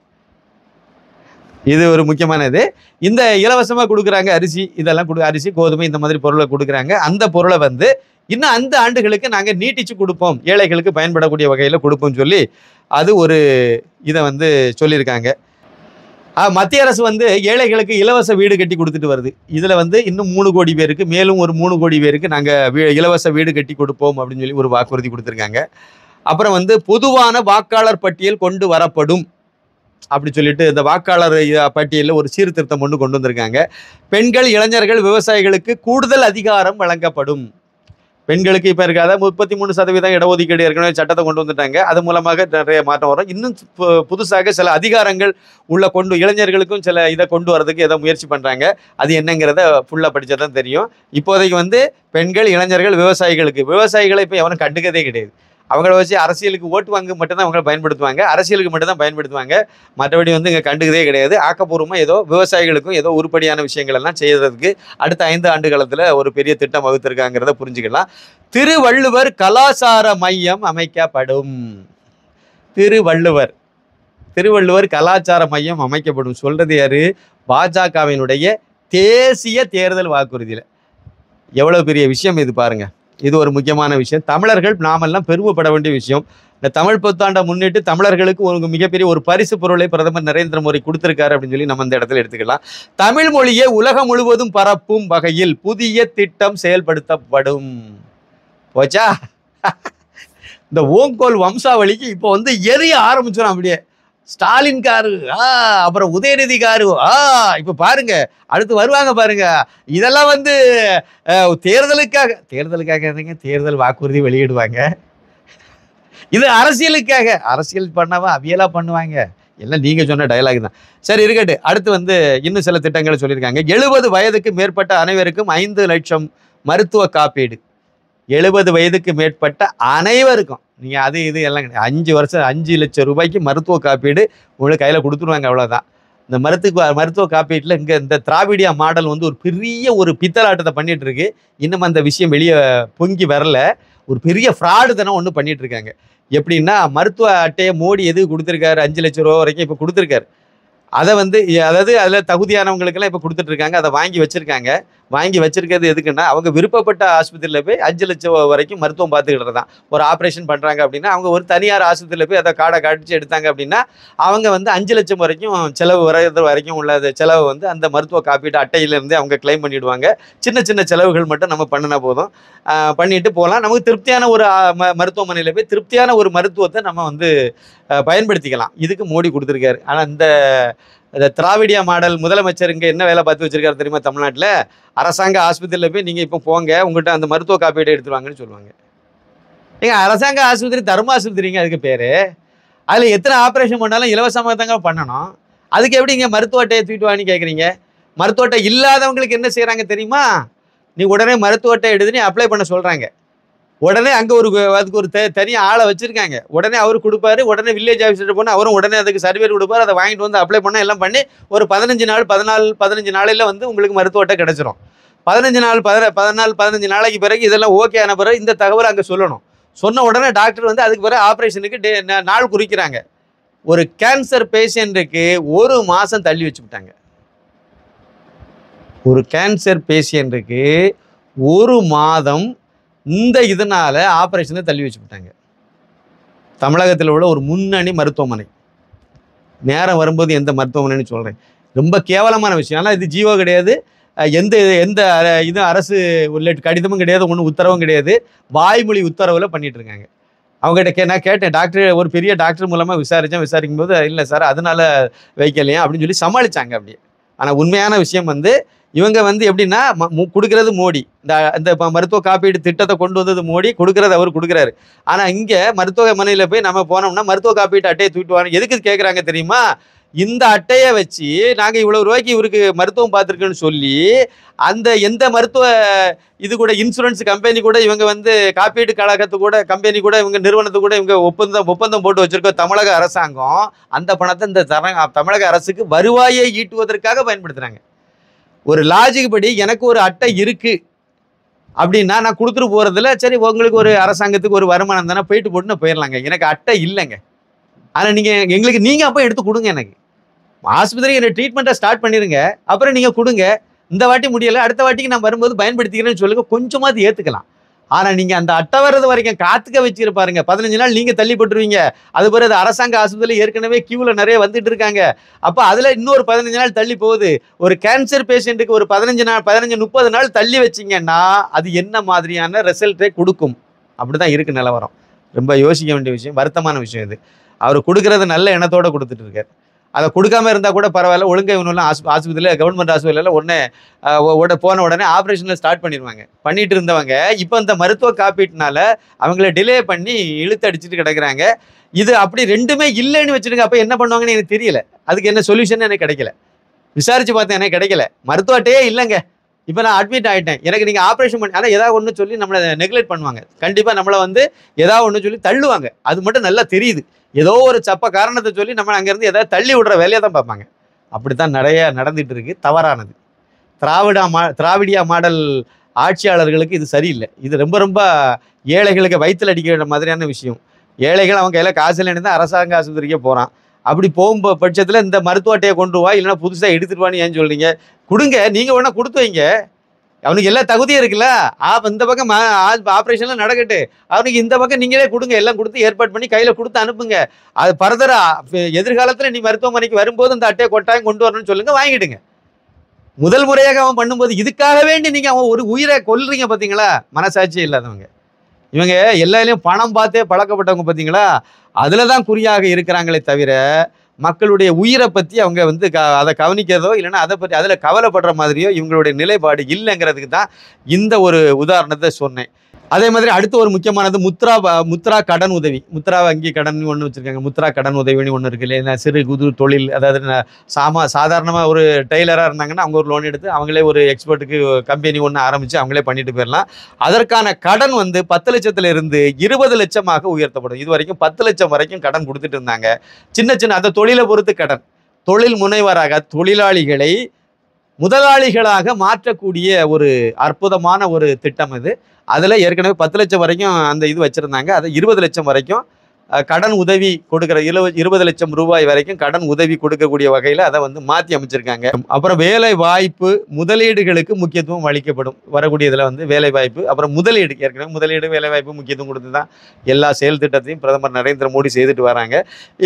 இது ஒரு முக்கியமானது. இந்த இலவசமாக கொடுக்குறாங்க அரிசி, இதெல்லாம் அரிசி கோதுமை இந்த மாதிரி பொருளை கொடுக்குறாங்க. அந்த பொருளை வந்து இன்னும் 5 ஆண்டுகளுக்கு நாங்கள் நீட்டிச்சு கொடுப்போம், ஏழைகளுக்கு பயன்படக்கூடிய வகையில் கொடுப்போம் சொல்லி அது ஒரு இதை வந்து சொல்லியிருக்காங்க. மத்திய அரசு வந்து ஏழைகளுக்கு இலவச வீடு கட்டி கொடுத்துட்டு வருது. இதில் வந்து இன்னும் 3 கோடி பேருக்கு, மேலும் ஒரு 3 கோடி பேருக்கு நாங்கள் இலவச வீடு கட்டி கொடுப்போம் அப்படின்னு சொல்லி ஒரு வாக்குறுதி கொடுத்துருக்காங்க. அப்புறம் வந்து பொதுவான வாக்காளர் பட்டியல் கொண்டு வரப்படும் அப்படி சொல்லிட்டு இந்த வாக்காளர் பட்டியலில் ஒரு சீர்திருத்தம் கொண்டு வந்திருக்காங்க. பெண்கள், இளைஞர்கள், விவசாயிகளுக்கு கூடுதல் அதிகாரம் வழங்கப்படும். பெண்களுக்கு இப்போ இருக்காத 33% இடஒதுக்கீடு ஏற்கனவே சட்டத்தை கொண்டு வந்துட்டாங்க. அது மூலமாக நிறைய மாற்றம் வரும். இன்னும் புதுசாக சில அதிகாரங்கள் இளைஞர்களுக்கும் சில இதை கொண்டு வரதுக்கு ஏதோ முயற்சி பண்ணுறாங்க. அது என்னங்கிறத ஃபுல்லாக படித்தா தான் தெரியும். இப்போதைக்கு வந்து பெண்கள், இளைஞர்கள், விவசாயிகளை இப்போ எவனும் கண்டுக்கதே கிடையாது. அவங்கள வச்சு அரசியலுக்கு ஓட்டு வாங்க மட்டும்தான் அவங்களை பயன்படுத்துவாங்க, அரசியலுக்கு மட்டும்தான் பயன்படுத்துவாங்க. மற்றபடி வந்து இங்கே கண்டுக்கதே கிடையாது. ஆக்கப்பூர்வமாக ஏதோ விவசாயிகளுக்கும் ஏதோ உருப்படியான விஷயங்கள் எல்லாம் செய்யறதுக்கு அடுத்த 5 ஆண்டு காலத்தில் ஒரு பெரிய திட்டம் வகுத்திருக்காங்கிறத புரிஞ்சுக்கலாம். திருவள்ளுவர் கலாச்சார மையம் அமைக்கப்படும். திருவள்ளுவர் கலாச்சார மையம் அமைக்கப்படும் சொல்றது யாரு? பாஜகவினுடைய தேசிய தேர்தல் வாக்குறுதியில். எவ்வளவு பெரிய விஷயம் இது பாருங்க. இது ஒரு முக்கியமான விஷயம். தமிழர்கள் நாமெல்லாம் பெருமைப்பட வேண்டிய விஷயம். இந்த தமிழ் புத்தாண்டை முன்னிட்டு தமிழர்களுக்கு ஒரு மிகப்பெரிய ஒரு பரிசு பொருளை பிரதமர் நரேந்திர மோடி கொடுத்திருக்காரு அப்படின்னு சொல்லி நம்ம இந்த இடத்துல எடுத்துக்கலாம். தமிழ் மொழியை உலகம் முழுவதும் பரப்பும் வகையில் புதிய திட்டம் செயல்படுத்தப்படும். போச்சா? இந்த ஓங்கோல் வம்சாவளிக்கு இப்போ வந்து எரிய ஆரம்பிச்சிடும். அப்படியே ஸ்டாலின் காரு, அப்புறம் உதயநிதி காரு, இப்போ பாருங்க அடுத்து வருவாங்க பாருங்க. இதெல்லாம் வந்து தேர்தலுக்காக தேர்தல் வாக்குறுதி வெளியிடுவாங்க. இது அரசியல் பண்ணாம அவியலா பண்ணுவாங்க. எல்லாம் நீங்க சொன்ன டயலாக் தான். சரி இருக்கட்டு. அடுத்து வந்து இன்னும் சில திட்டங்களை சொல்லியிருக்காங்க. 70 வயதுக்கு மேற்பட்ட அனைவருக்கும் 5 லட்சம் மருத்துவ காப்பீடு. 70 வயதுக்கு மேற்பட்ட அனைவருக்கும். நீங்க அது இது எல்லாம் 5 வருஷம் 5 லட்சம் ரூபாய்க்கு மருத்துவ காப்பீடு உங்களுக்கு கையில கொடுத்துருவாங்க. அவ்வளவுதான். இந்த மருத்துவ காப்பீட்டில் இங்கே இந்த திராவிடியா மாடல் வந்து ஒரு பெரிய ஒரு பித்தலாட்டத்தை பண்ணிட்டு இருக்கு. இன்னும் அந்த விஷயம் வெளியே பொங்கி வரல. ஒரு பெரிய ஃப்ராடு தானே ஒன்று பண்ணிட்டு இருக்காங்க. எப்படின்னா மருத்துவ அட்டையை மோடி எதுக்கு கொடுத்துருக்காரு, 5 லட்சம் ரூபா வரைக்கும் இப்போ கொடுத்துருக்காரு. அதை வந்து அதாவது அதில் தகுதியானவங்களுக்கெல்லாம் இப்போ கொடுத்துட்டு இருக்காங்க. அதை வாங்கி வச்சிருக்காங்க. வாங்கி வச்சிருக்கிறது எதுக்குன்னா அவங்க விருப்பப்பட்ட ஆஸ்பத்திரியில் போய் 5 லட்சம் வரைக்கும் மருத்துவம் பார்த்துக்கிட்டு தான். ஒரு ஆப்ரேஷன் பண்ணுறாங்க அப்படின்னா அவங்க ஒரு தனியார் ஆஸ்பத்திரியில் போய் அதை காடை காட்டிச்சு எடுத்தாங்க அப்படின்னா அவங்க வந்து 5 லட்சம் வரைக்கும் செலவு வரைக்கும் உள்ள செலவு வந்து அந்த மருத்துவ காப்பீட்டு அட்டையிலேருந்தே அவங்க கிளைம் பண்ணிவிடுவாங்க. சின்ன சின்ன செலவுகள் மட்டும் நம்ம பண்ணினா போதும், பண்ணிட்டு போகலாம். நமக்கு திருப்தியான ஒரு மருத்துவமனையில் போய் திருப்தியான ஒரு மருத்துவத்தை நம்ம வந்து பயன்படுத்திக்கலாம். இதுக்கு மோடி கொடுத்துருக்காரு. ஆனால் இந்த திராவிடியா மாடல் முதலமைச்சர் இங்கே என்ன வேலை பார்த்து வச்சிருக்காரு தெரியுமா? தமிழ்நாட்டில் அரசாங்க ஆஸ்பத்திரியில் போய் நீங்கள் இப்போ போங்க, உங்கள்கிட்ட அந்த மருத்துவ காப்பீடு எடுத்துருவாங்கன்னு சொல்லுவாங்க. ஏங்க அரசாங்க ஆஸ்பத்திரி தர்ம ஆஸ்பத்திரிங்க அதுக்கு பேர். அதில் எத்தனை ஆப்ரேஷன் பண்ணாலும் இலவசமாக தாங்க பண்ணணும். அதுக்கு எப்படி இங்கே மருத்துவ அட்டையை தூக்கிட்டு வான்னு கேட்குறீங்க? மருத்துவ அட்டை இல்லாதவங்களுக்கு என்ன செய்கிறாங்க தெரியுமா? நீ உடனே மருத்துவ அட்டை எடுத்து நீ அப்ளை பண்ண சொல்கிறாங்க. உடனே அங்கே அதுக்கு ஒரு தனியாக ஆளை வச்சுருக்காங்க. உடனே அவர் கொடுப்பாரு. உடனே வில்லேஜ் ஆஃபீஸர்கிட்ட போனால் அவரும் உடனே அதுக்கு சர்டிஃபிகேட் கொடுப்பார். அதை வாங்கிட்டு வந்து அப்ளை பண்ண எல்லாம் பண்ணி ஒரு 15 நாளையில் வந்து உங்களுக்கு மருத்துவ அட்டை கிடச்சிரும். 15 நாளைக்கு பிறகு இதெல்லாம் ஓகே ஆன பிறகு இந்த தகவலை அங்கே சொல்லணும். சொன்ன உடனே டாக்டர் வந்து அதுக்கு பிறகு ஆப்ரேஷனுக்கு நாள் குறிக்கிறாங்க. ஒரு கேன்சர் பேஷண்ட்டுக்கு 1 மாதம் தள்ளி வச்சுக்கிட்டாங்க. ஒரு கேன்சர் பேஷண்ட்டுக்கு 1 மாதம் இந்த இதனால் ஆப்ரேஷனை தள்ளி வச்சுக்கிட்டாங்க. தமிழகத்தில் உள்ள ஒரு முன்னணி மருத்துவமனை. நேரம் வரும்போது எந்த மருத்துவமனைன்னு சொல்கிறேன். ரொம்ப கேவலமான விஷயம். ஆனால் இது ஜீவோ கிடையாது, எந்த இதுவும் அரசு கடிதமும் கிடையாது, ஒன்றும் உத்தரவும் கிடையாது. வாய்மொழி உத்தரவில் பண்ணிட்டு இருக்காங்க. அவங்ககிட்ட நான் கேட்டேன், டாக்டர் ஒரு பெரிய டாக்டர் மூலமாக விசாரிக்கும் போது இல்லை சார் அதனால வைக்கலையா அப்படின்னு சொல்லி சமாளித்தாங்க அப்படியே. ஆனால் உண்மையான விஷயம் வந்து இவங்க வந்து எப்படின்னா கொடுக்கறது மோடி, இந்த மருத்துவ காப்பீடு திட்டத்தை கொண்டு வந்தது மோடி, கொடுக்கறது அவர் கொடுக்குறாரு. ஆனால் இங்கே மருத்துவமனையில் போய் நம்ம போனோம்னா மருத்துவ காப்பீட்டு அட்டையை தூக்கிட்டு வாங்க. எதுக்கு கேட்குறாங்க தெரியுமா? இந்த அட்டையை வச்சு நாங்கள் இவ்வளோ ரூபாய்க்கு இவருக்கு மருத்துவம் பார்த்துருக்கோன்னு சொல்லி அந்த எந்த மருத்துவ இது கூட இன்சூரன்ஸ் கம்பெனி கூட இவங்க வந்து காப்பீட்டு கழகத்து கூட கம்பெனி கூட இவங்க நிறுவனத்து கூட இவங்க ஒப்பந்தம் போட்டு வச்சிருக்கோம். தமிழக அரசாங்கம் அந்த பணத்தை இந்த தமிழக அரசுக்கு வருவாயை ஈட்டுவதற்காக பயன்படுத்துகிறாங்க. ஒரு லாஜிக் படி எனக்கு ஒரு அட்டை இருக்கு அப்படின்னா நான் கொடுத்துட்டு போகிறதுல சரி உங்களுக்கு ஒரு அரசாங்கத்துக்கு ஒரு வருமானம் தானே போயிட்டு போட்டுன்னு போயிடலாங்க. எனக்கு அட்டை இல்லைங்க. ஆனால் நீங்கள் அப்போ எடுத்து கொடுங்க. எனக்கு ஆஸ்பத்திரி என்ன ட்ரீட்மெண்ட்டை ஸ்டார்ட் பண்ணிடுங்க, அப்புறம் நீங்கள் கொடுங்க. இந்த வாட்டி முடியலை, அடுத்த வாட்டிக்கு நான் வரும்போது பயன்படுத்திக்கிறேன்னு சொல்லுங்க, கொஞ்சமாவது ஏற்றுக்கலாம். ஆனால் நீங்கள் அந்த அட்டை வர்றது வரைக்கும் காத்துக்க வச்சிருப்பாருங்க. 15 நாள் நீங்கள் தள்ளி போட்டுருவீங்க. அது பிறகு அரசாங்க ஆஸ்பத்திரியில் ஏற்கனவே கியூவில் நிறைய வந்துட்டு இருக்காங்க. அப்போ அதில் இன்னொரு 15 நாள் தள்ளி போகுது. ஒரு கேன்சர் பேஷண்ட்டுக்கு ஒரு 15-30 நாள் தள்ளி வச்சிங்கன்னா அது என்ன மாதிரியான ரிசல்ட்டை கொடுக்கும்? அப்படி தான் இருக்குது நிலவரம். ரொம்ப யோசிக்க வேண்டிய விஷயம், வருத்தமான விஷயம் இது. அவர் கொடுக்குறது நல்ல எண்ணத்தோடு கொடுத்துட்டு இருக்கார். அதை கொடுக்காம இருந்தால் கூட பரவாயில்ல, ஒழுங்கை ஒன்றும் ஆஸ்பத்திரியில் கவர்மெண்ட் ஆஸ்பத்திரியில் போன உடனே ஆப்ரேஷனில் ஸ்டார்ட் பண்ணிடுவாங்க. பண்ணிட்டு இருந்தவங்க இப்போ இந்த மருத்துவ காப்பீட்டுனால அவங்கள டிலே பண்ணி இழுத்து அடிச்சுட்டு கிடக்குறாங்க. இது அப்படி ரெண்டுமே இல்லைன்னு வச்சுருங்க. அப்போ என்ன பண்ணுவாங்கன்னு எனக்கு தெரியல. அதுக்கு என்ன சொல்யூஷன் எனக்கு கிடைக்கல. விசாரித்து பார்த்தேன், எனக்கு கிடைக்கல. மருத்துவ அட்டையே இல்லைங்க. இப்போ நான் அட்மிட் ஆகிட்டேன், எனக்கு நீங்கள் ஆப்ரேஷன் பண்ணி ஆனால் ஏதாவது ஒன்று சொல்லி நம்மளை நெக்லெக்ட் பண்ணுவாங்க. கண்டிப்பாக நம்மளை வந்து ஏதாவது ஒன்று சொல்லி தள்ளுவாங்க. அது மட்டும் நல்லா தெரியுது. ஏதோ ஒரு சப்ப காரணத்தை சொல்லி நம்ம அங்கேருந்து ஏதாவது தள்ளி விடுற வேலையை தான் பார்ப்பாங்க. அப்படி தான் நிறைய நடந்துகிட்டு இருக்குது. தவறானது. திராவிடியா மாடல் ஆட்சியாளர்களுக்கு இது சரியில்லை. இது ரொம்ப ரொம்ப ஏழைகளுக்கு வயிற்றில் அடிக்கிற மாதிரியான விஷயம். ஏழைகள் அவங்க கையில் காசு இல்லைன்னு தான் அரசாங்க ஆஸ்பத்திரிக்கே போகிறான். அப்படி போகும்போது பட்சத்தில் இந்த மருத்துவ அட்டையை கொண்டு வா, இல்லைன்னா புதுசாக எடுத்துட்டு வான்னு ஏன் சொல்கிறீங்க? கொடுங்க, நீங்கள் வேணால் கொடுத்து வைங்க. அவனுக்கு எல்லா தகுதியும் இருக்குல்ல. இந்த பக்கம் ஆப்ரேஷன்லாம் நடக்கட்டு, அவனுக்கு இந்த பக்கம் நீங்களே கொடுங்க. எல்லாம் கொடுத்து ஏற்பாடு பண்ணி கையில் கொடுத்து அனுப்புங்க. அது ஃபர்தரா எதிர்காலத்தில் நீ மருத்துவமனைக்கு வரும்போது அந்த அட்டையை கொட்டாயம் கொண்டு வரணும்னு சொல்லுங்கள், வாங்கிடுங்க. முதல் முறையாக அவன் பண்ணும்போது இதுக்காக வேண்டி நீங்கள் அவன் ஒரு உயிரை கொல்றீங்க பார்த்தீங்களா? மனசாட்சியே இல்லாதவங்க இவங்க. எல்லாரையும் பணம் பார்த்தே பழக்கப்பட்டவங்க பார்த்தீங்களா? அதில் தான் குறியாக இருக்கிறாங்களே தவிர மக்களுடைய உயிரை பற்றி அவங்க வந்து அதை கவனிக்கிறதோ இல்லைன்னா அதை பற்றி அதில் கவலைப்படுற மாதிரியோ இவங்களுடைய நிலைப்பாடு இல்லைங்கிறதுக்கு தான் இந்த ஒரு உதாரணத்தை சொன்னேன். அதே மாதிரி அடுத்து ஒரு முக்கியமானது முத்ரா கடன் உதவி. முத்ரா வங்கி கடன் ஒன்று வச்சுருக்காங்க. முத்ரா கடன் உதவின்னு ஒன்று இருக்குது இல்லையா? சிறு குறு தொழில், அதாவது சாதாரணமாக ஒரு டெய்லராக இருந்தாங்கன்னா அவங்க ஒரு லோன் எடுத்து அவங்களே ஒரு எக்ஸ்பர்ட்டுக்கு கம்பெனி ஒன்று ஆரம்பித்து அவங்களே பண்ணிட்டு போயிடலாம். அதற்கான கடன் வந்து 10 லட்சத்திலிருந்து 20 லட்சமாக உயர்த்தப்படும். இது வரைக்கும் 10 லட்சம் வரைக்கும் கடன் கொடுத்துட்டு இருந்தாங்க. சின்ன அந்த தொழிலை பொறுத்து கடன் தொழில் முனைவராக தொழிலாளிகளை முதலாளிகளாக மாற்றக்கூடிய ஒரு அற்புதமான ஒரு திட்டம் இது. அதில் ஏற்கனவே 10 லட்சம் வரைக்கும் அந்த இது வச்சுருந்தாங்க. அதை 20 லட்சம் வரைக்கும் கடன் உதவி கொடுக்குற 20 லட்சம் ரூபாய் வரைக்கும் கடன் உதவி கொடுக்கக்கூடிய வகையில் அதை வந்து மாற்றி அமைச்சிருக்காங்க. அப்புறம் வேலை வாய்ப்பு முதலீடுகளுக்கு முக்கியத்துவம் அளிக்கப்படும். வரக்கூடிய இதில் வந்து வேலை வாய்ப்பு, அப்புறம் முதலீடு, ஏற்கனவே முதலீடு வேலை வாய்ப்பு முக்கியத்துவம் கொடுத்து தான் எல்லா செயல் திட்டத்தையும் பிரதமர் நரேந்திர மோடி செய்துட்டு வராங்க.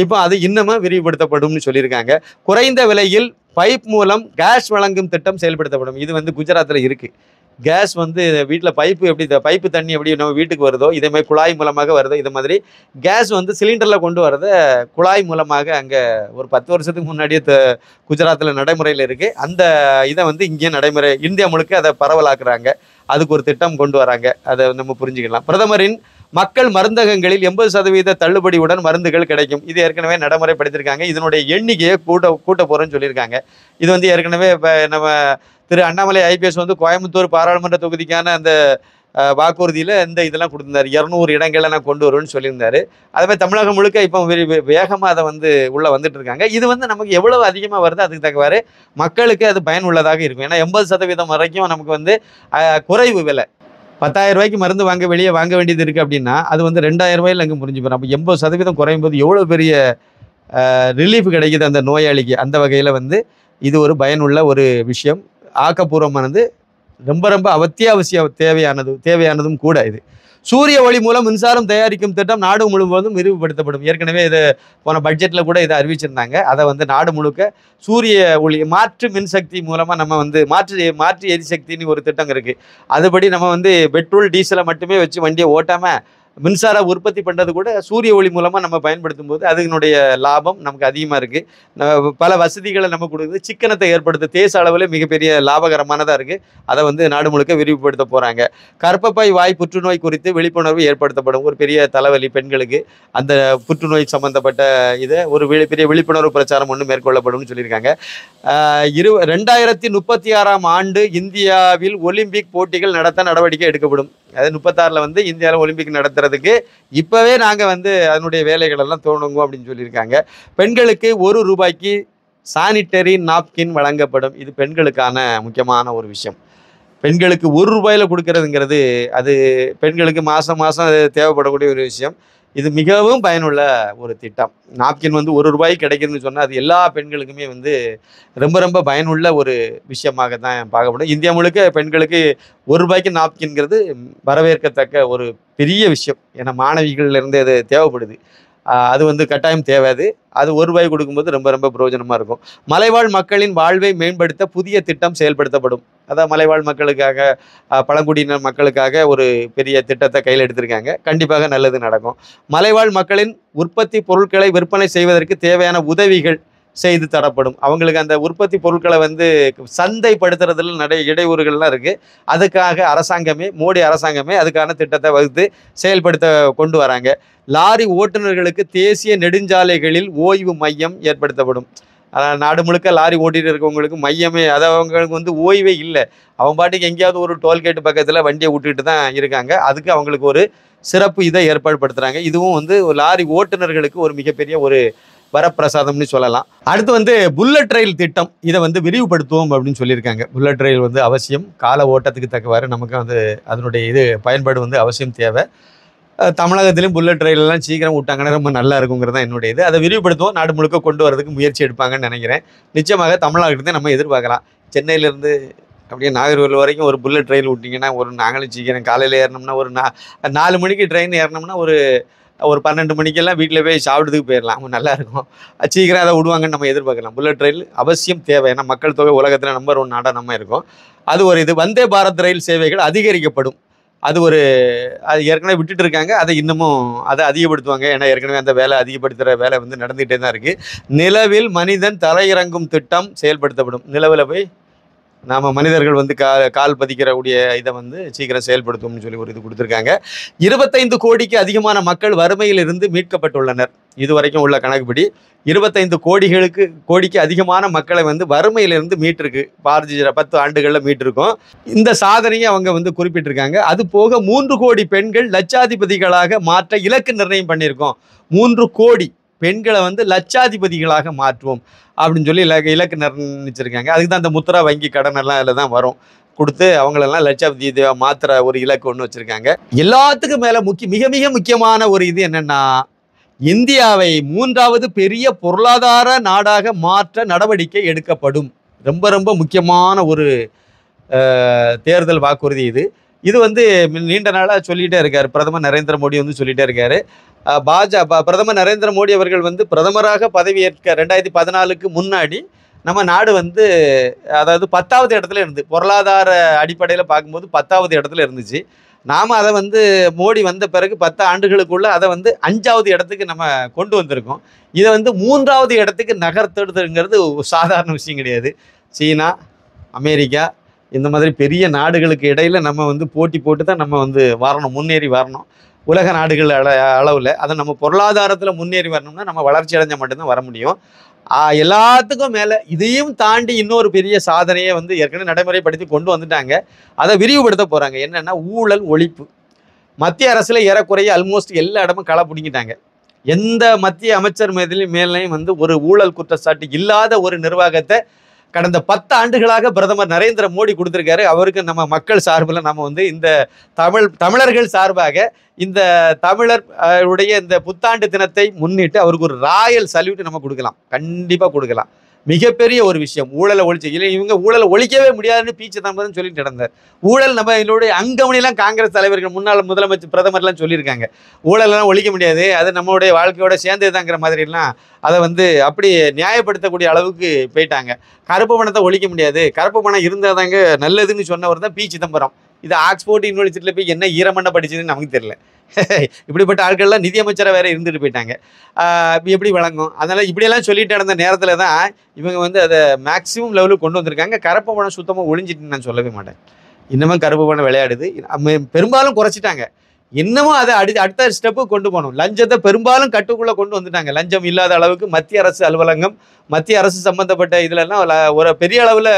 இப்போ அது இன்னமும் விரிவுபடுத்தப்படும்னு சொல்லியிருக்காங்க. குறைந்த விலையில் பைப் மூலம் கேஸ் வழங்கும் திட்டம் செயல்படுத்தப்படும். இது வந்து குஜராத்தில் இருக்குது. கேஸ் வந்து வீட்டில் பைப்பு எப்படி பைப்பு தண்ணி எப்படி நம்ம வீட்டுக்கு வருதோ இதே மாதிரி குழாய் மூலமாக வருதோ, இது மாதிரி கேஸ் வந்து சிலிண்டரில் கொண்டு வரதை குழாய் மூலமாக அங்கே ஒரு 10 வருஷத்துக்கு முன்னாடியே குஜராத்தில் நடைமுறையில் இருக்குது. அந்த இதை வந்து இங்கே நடைமுறை இந்தியா முழுக்க அதை பரவலாக்குறாங்க. அதுக்கு ஒரு திட்டம் கொண்டு வராங்க. அதை நம்ம புரிஞ்சுக்கலாம். பிரதமரின் மக்கள் மருந்தகங்களில் 80% தள்ளுபடியுடன் மருந்துகள் கிடைக்கும். இது ஏற்கனவே நடைமுறைப்படுத்தியிருக்காங்க. இதனுடைய எண்ணிக்கையை கூட்ட போகிறோன்னு சொல்லியிருக்காங்க. இது வந்து ஏற்கனவே இப்போ நம்ம திரு அண்ணாமலை ஐபிஎஸ் வந்து கோயம்புத்தூர் பாராளுமன்ற தொகுதிக்கான அந்த வாக்குறுதியில் இந்த இதெல்லாம் கொடுத்திருந்தார். 200 இடங்களை நான் கொண்டு வருவேன்னு சொல்லியிருந்தாரு. அதுமாதிரி தமிழகம் முழுக்க இப்போ வேகமாக அதை வந்து உள்ளே வந்துட்டு இருக்காங்க. இது வந்து நமக்கு எவ்வளவு அதிகமாக வருது அதுக்கு தக்கவாறு மக்களுக்கு அது பயனுள்ளதாக இருக்கும். ஏன்னா 80% வரைக்கும் நமக்கு வந்து குறைவு விலை. 10,000 ரூபாய்க்கு மருந்து வெளியே வாங்க வேண்டியது இருக்குது அப்படின்னா அது வந்து 2,000 ரூபாயில் அங்கே முடிஞ்சு போகிறோம். அப்போ 80% குறையும் போது எவ்வளோ பெரிய ரிலீஃப் கிடைக்குது அந்த நோயாளிக்கு. அந்த வகையில் வந்து இது ஒரு பயனுள்ள ஒரு விஷயம். ஆக்கப்பூர்வமானது, ரொம்ப ரொம்ப தேவையானதும் கூட. இது சூரிய ஒளி மூலம் மின்சாரம் தயாரிக்கும் திட்டம் நாடு முழுவதும் விரிவுபடுத்தப்படும். ஏற்கனவே இது போன பட்ஜெட்டில் கூட இதை அறிவிச்சிருந்தாங்க. அதை வந்து நாடு முழுக்க சூரிய ஒளி மாற்று மின்சக்தி மூலமாக நம்ம வந்து மாற்று எரிசக்தின்னு ஒரு திட்டம் இருக்குது. அதுபடி நம்ம வந்து பெட்ரோல் டீசலை மட்டுமே வச்சு வண்டியை ஓட்டாமல் மின்சார உற்பத்தி பண்ணுறது கூட சூரிய ஒளி மூலமாக நம்ம பயன்படுத்தும் போது அதனுடைய லாபம் நமக்கு அதிகமாக இருக்குது. பல வசதிகளை நம்ம கொடுக்குது. சிக்கனத்தை ஏற்படுத்த தேச அளவில் மிகப்பெரிய லாபகரமானதாக இருக்குது. அதை வந்து நாடு முழுக்க விரிவுபடுத்த போகிறாங்க. கர்ப்பப்பை வாய் புற்றுநோய் குறித்து விழிப்புணர்வு ஏற்படுத்தப்படும். ஒரு பெரிய தலைவலி பெண்களுக்கு அந்த புற்றுநோய் சம்பந்தப்பட்ட இதை ஒரு பெரிய விழிப்புணர்வு பிரச்சாரம் ஒன்று மேற்கொள்ளப்படும்னு சொல்லியிருக்காங்க. 2036ஆம் ஆண்டு இந்தியாவில் ஒலிம்பிக் போட்டிகள் நடத்த நடவடிக்கை எடுக்கப்படும். அது 36 வந்து இந்தியாவில் ஒலிம்பிக் நடத்துறதுக்கு இப்போவே நாங்கள் வந்து அதனுடைய வேலைகள் எல்லாம் தோணுங்க அப்படின்னு சொல்லியிருக்காங்க. பெண்களுக்கு ₹1 சானிட்டரி நாப்கின் வழங்கப்படும். இது பெண்களுக்கான முக்கியமான ஒரு விஷயம். பெண்களுக்கு ₹1 கொடுக்கறதுங்கிறது அது பெண்களுக்கு மாதம் அது தேவைப்படக்கூடிய ஒரு விஷயம். இது மிகவும் பயனுள்ள ஒரு திட்டம். நாப்கின் வந்து ₹1 கிடைக்குதுன்னு சொன்னால் அது எல்லா பெண்களுக்குமே வந்து ரொம்ப ரொம்ப பயனுள்ள ஒரு விஷயமாக தான் பார்க்கப்படும். இந்தியா முழுக்க பெண்களுக்கு ₹1 நாப்கின்கிறது வரவேற்கத்தக்க ஒரு பெரிய விஷயம். ஏன்னா மாணவிகள்லேருந்து அது தேவைப்படுது. அது வந்து கட்டாயம் தேவை. அது ₹1 கொடுக்கும்போது ரொம்ப ரொம்ப பிரயோஜனமாக இருக்கும். மலைவாழ் மக்களின் வாழ்வை மேம்படுத்த புதிய திட்டம் செயல்படுத்தப்படும். அதான் மலைவாழ் மக்களுக்காக, பழங்குடியினர் மக்களுக்காக ஒரு பெரிய திட்டத்தை கையில் எடுத்திருக்காங்க. கண்டிப்பாக நல்லது நடக்கும். மலைவாழ் மக்களின் உற்பத்தி பொருட்களை விற்பனை செய்வதற்கு தேவையான உதவிகள் செய்து தரப்படும். அவங்களுக்கு அந்த உற்பத்தி பொருட்களை வந்து சந்தைப்படுத்துறதுல நிறைய இடையூறுகள்லாம் இருக்குது. அதுக்காக மோடி அரசாங்கமே அதுக்கான திட்டத்தை வகுத்து செயல்படுத்த கொண்டு வராங்க. லாரி ஓட்டுநர்களுக்கு தேசிய நெடுஞ்சாலைகளில் ஓய்வு மையம் ஏற்படுத்தப்படும். நாடு முழுக்க லாரி ஓட்டிகிட்டு இருக்கவங்களுக்கு மையமே, அதை அவங்களுக்கு வந்து ஓய்வே இல்லை. அவங்க பாட்டுக்கு எங்கேயாவது ஒரு டோல்கேட் பக்கத்தில் வண்டியை விட்டுக்கிட்டு தான் இருக்காங்க. அதுக்கு அவங்களுக்கு ஒரு சிறப்பு இதை ஏற்பாடுபடுத்துகிறாங்க. இதுவும் வந்து லாரி ஓட்டுநர்களுக்கு ஒரு மிகப்பெரிய ஒரு வரப்பிரசாதம்னு சொல்லலாம். அடுத்து வந்து புல்லட் ரயில் திட்டம், இதை வந்து விரிவுபடுத்துவோம் அப்படின்னு சொல்லியிருக்காங்க. புல்லட் ரயில் வந்து அவசியம். கால ஓட்டத்துக்கு தக்கவாறு நமக்கு வந்து அதனுடைய பயன்பாடு வந்து அவசியம் தேவை. தமிழகத்திலையும் புல்லட் ரயிலெல்லாம் சீக்கிரம் விட்டாங்கன்னா ரொம்ப நல்லா இருக்குங்கிறது தான் என்னுடைய அதை விரிவுபடுத்துவோம். நாடு முழுக்க கொண்டு வரதுக்கு முயற்சி எடுப்பாங்கன்னு நினைக்கிறேன். நிச்சயமாக தமிழ்நாட்டில் நம்ம எதிர்பார்க்கலாம். சென்னையிலேருந்து அப்படியே நாகர்கோவில் வரைக்கும் ஒரு புல்லட் ரயில் விட்டிங்கன்னா நாங்களும் சீக்கிரம் காலையில் ஏறினோம்னா ஒரு 4 மணிக்கு ட்ரெயின் ஏறினோம்னா ஒரு 12 மணிக்கெல்லாம் வீட்டில் போய் சாப்பிட்றதுக்கு போயிடலாம். நல்லாயிருக்கும். சீக்கிரம் அதை விடுவாங்கன்னு நம்ம எதிர்பார்க்கலாம். புல்லட் ரயில் அவசியம் தேவை. ஏன்னா மக்கள் தொகை உலகத்தில் நம்பர் 1 நாடாக நம்ம இருக்கோம். அது ஒரு வந்தே பாரத் ரயில் சேவைகள் அதிகரிக்கப்படும். அது ஏற்கனவே விட்டுட்டு இருக்காங்க. அதை இன்னமும் அதிகப்படுத்துவாங்க. ஏன்னா ஏற்கனவே அந்த வேலை அதிகப்படுத்துகிற வேலை வந்து நடந்துகிட்டே தான் இருக்குது. நிலவில் மனிதன் தரையிறங்கும் திட்டம் செயல்படுத்தப்படும். நிலவில் போய் நாம் மனிதர்கள் வந்து கால் பதிக்கிறக்கூடிய இதை வந்து சீக்கிரம் செயல்படுத்தும்னு சொல்லி ஒரு கொடுத்துருக்காங்க. 25 கோடிக்கு அதிகமான மக்கள் வறுமையிலிருந்து மீட்கப்பட்டுள்ளனர். இதுவரைக்கும் உள்ள கணக்குப்படி 25 கோடிக்கு அதிகமான மக்களை வந்து வறுமையிலிருந்து மீட்டிருக்கு. 10 ஆண்டுகளில் மீட்டிருக்கோம். இந்த சாதனையை அவங்க வந்து குறிப்பிட்டிருக்காங்க. அது போக 3 கோடி பெண்கள் லட்சாதிபதிகளாக மாற்ற இலக்கு நிர்ணயம் பண்ணியிருக்கோம். 3 கோடி பெண்களை வந்து லட்சாதிபதிகளாக மாற்றுவோம் அப்படின்னு சொல்லி இலக்கு நிர்ணயிச்சிருக்காங்க. அதுக்கு தான் அந்த முத்ரா வங்கி கடன் எல்லாம் அதில் தான் வரும். கொடுத்து அவங்களெல்லாம் லட்சாதிபதி மாற்றுற ஒரு இலக்கு ஒன்று வச்சுருக்காங்க. எல்லாத்துக்கும் மேலே மிக மிக முக்கியமான ஒரு இது என்னென்னா, இந்தியாவை 3வது பெரிய பொருளாதார நாடாக மாற்ற நடவடிக்கை எடுக்கப்படும். ரொம்ப ரொம்ப முக்கியமான ஒரு தேர்தல் வாக்குறுதி இது. இது வந்து நீண்ட நாளாக சொல்லிகிட்டே இருக்கார் பிரதமர் நரேந்திர மோடி வந்து சொல்லிகிட்டே இருக்கார். பிரதமர் நரேந்திர மோடி அவர்கள் வந்து பிரதமராக பதவியேற்க 2014க்கு முன்னாடி நம்ம நாடு வந்து அதாவது 10வது இடத்துல இருந்து பொருளாதார அடிப்படையில் பார்க்கும்போது 10வது இடத்துல இருந்துச்சு. நாம் அதை வந்து மோடி வந்த பிறகு 10 ஆண்டுகளுக்குள்ள அதை வந்து 5வது இடத்துக்கு நம்ம கொண்டு வந்திருக்கோம். இதை வந்து 3வது இடத்துக்கு நகர்த்துறதுங்கிறது சாதாரண விஷயம் கிடையாது. சீனா, அமெரிக்கா இந்த மாதிரி பெரிய நாடுகளுக்கு இடையில் நம்ம வந்து போட்டி போட்டு தான் நம்ம வந்து வரணும், முன்னேறி வரணும். உலக நாடுகள் அளவில் அதை நம்ம பொருளாதாரத்தில் முன்னேறி வரணும்னா நம்ம வளர்ச்சி அடைஞ்சால் மட்டும்தான் வர முடியும். எல்லாத்துக்கும் மேலே இதையும் தாண்டி இன்னொரு பெரிய சாதனையை வந்து ஏற்கனவே நடைமுறைப்படுத்தி கொண்டு வந்துட்டாங்க. அதை விரிவுபடுத்த போகிறாங்க. என்னென்னா ஊழல் ஒழிப்பு. மத்திய அரசில் ஏறக்குறைய ஆல்மோஸ்ட் எல்லா இடமும் களை பிடிங்கிட்டாங்க. எந்த மத்திய அமைச்சர் மேலேயும் வந்து ஒரு ஊழல் குற்றச்சாட்டு இல்லாத ஒரு நிர்வாகத்தை கடந்த 10 ஆண்டுகளாக பிரதமர் நரேந்திர மோடி கொடுத்துருக்காரு. அவருக்கு நம்ம மக்கள் சார்பில் நம்ம வந்து இந்த தமிழர்கள் சார்பாக இந்த தமிழர் உடைய இந்த புத்தாண்டு தினத்தை முன்னிட்டு அவருக்கு ஒரு ராயல் சல்யூட் நம்ம கொடுக்கலாம். கண்டிப்பாக கொடுக்கலாம். மிகப்பெரிய ஒரு விஷயம். ஊழலை ஒழிச்சு இல்லை, இவங்க ஊழலை ஒழிக்கவே முடியாதுன்னு பி. சிதம்பரம் சொல்லிட்டு நடந்தார். ஊழல் நம்ம இதனுடைய அங்கமணிலாம் காங்கிரஸ் தலைவர்கள் முன்னாள் முதலமைச்சர் பிரதமர்லாம் சொல்லியிருக்காங்க. ஊழலெல்லாம் ஒழிக்க முடியாது, அது நம்மளுடைய வாழ்க்கையோட சேர்ந்ததுதாங்கிற மாதிரிலாம் அதை வந்து அப்படி நியாயப்படுத்தக்கூடிய அளவுக்கு போயிட்டாங்க. கருப்பு பணத்தை ஒழிக்க முடியாது, கருப்பு பணம் இருந்தால் தாங்க நல்லதுன்னு சொன்னவர் தான் பி. சிதம்பரம். இது ஆக்ஸ்போர்ட் யூனிவர்சிட்டியில் போய் என்ன ஈரமண்ண படிச்சதுன்னு நமக்கு தெரியல. இப்படிப்பட்ட ஆட்கள்லாம் நிதியமைச்சராக வேற இருந்துட்டு போயிட்டாங்க. எப்படி வழங்கும்? அதனால் இப்படியெல்லாம் சொல்லிட்டு நடந்த நேரத்தில் தான் இவங்க வந்து அதை மேக்ஸிமம் லெவலுக்கு கொண்டு வந்திருக்காங்க. கருப்பு பணம் சுத்தமாக ஒழிஞ்சிட்டுன்னு நான் சொல்லவே மாட்டேன். இன்னமும் கருப்பு பணம் விளையாடுது. பெரும்பாலும் குறைச்சிட்டாங்க. இன்னமும் அதை அடுத்த ஸ்டெப்பு கொண்டு போகணும். லஞ்சத்தை பெரும்பாலும் கட்டுக்குள்ளே கொண்டு வந்துட்டாங்க. லஞ்சம் இல்லாத அளவுக்கு மத்திய அரசு அலுவலகம், மத்திய அரசு சம்மந்தப்பட்ட இதிலெல்லாம் ஒரு பெரிய அளவில்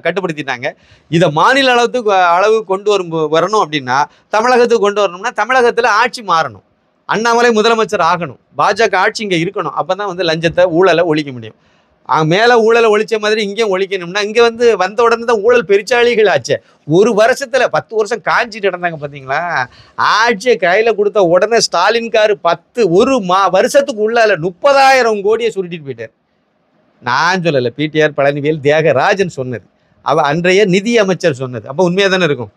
கட்டுப்படுத்திட்டாங்க. இதை மாநில அளவுக்கு கொண்டு வரணும் அப்படின்னா, தமிழகத்துக்கு கொண்டு வரணும்னா தமிழகத்தில் ஆட்சி மாறணும். அண்ணாமலை முதலமைச்சர் ஆகணும். பாஜக ஆட்சி இங்கே இருக்கணும். அப்போ தான் வந்து லஞ்சத்தை ஊழலை ஒழிக்க முடியும். மேலே ஊழலை ஒழிச்ச மாதிரி இங்கேயும் ஒழிக்கணும்னா, இங்கே வந்து வந்த உடனே தான் ஊழல் பெருச்சாளிகள் ஆச்சு. ஒரு வருஷத்தில் 10 வருஷம் காஞ்சிட்டு நடந்தாங்க பார்த்தீங்களா? ஆட்சியை கையில் கொடுத்த உடனே ஸ்டாலின்காரு ஒரு வருஷத்துக்கு உள்ளால 30,000 கோடியை சுருட்டிட்டு போயிட்டார். நான் சொல்லலை, பிடிஆர் பழனிவேல் தியாகராஜன் சொன்னது, அன்றைய நிதி அமைச்சர் சொன்னது. அப்போ உண்மையாக தானே இருக்கும்.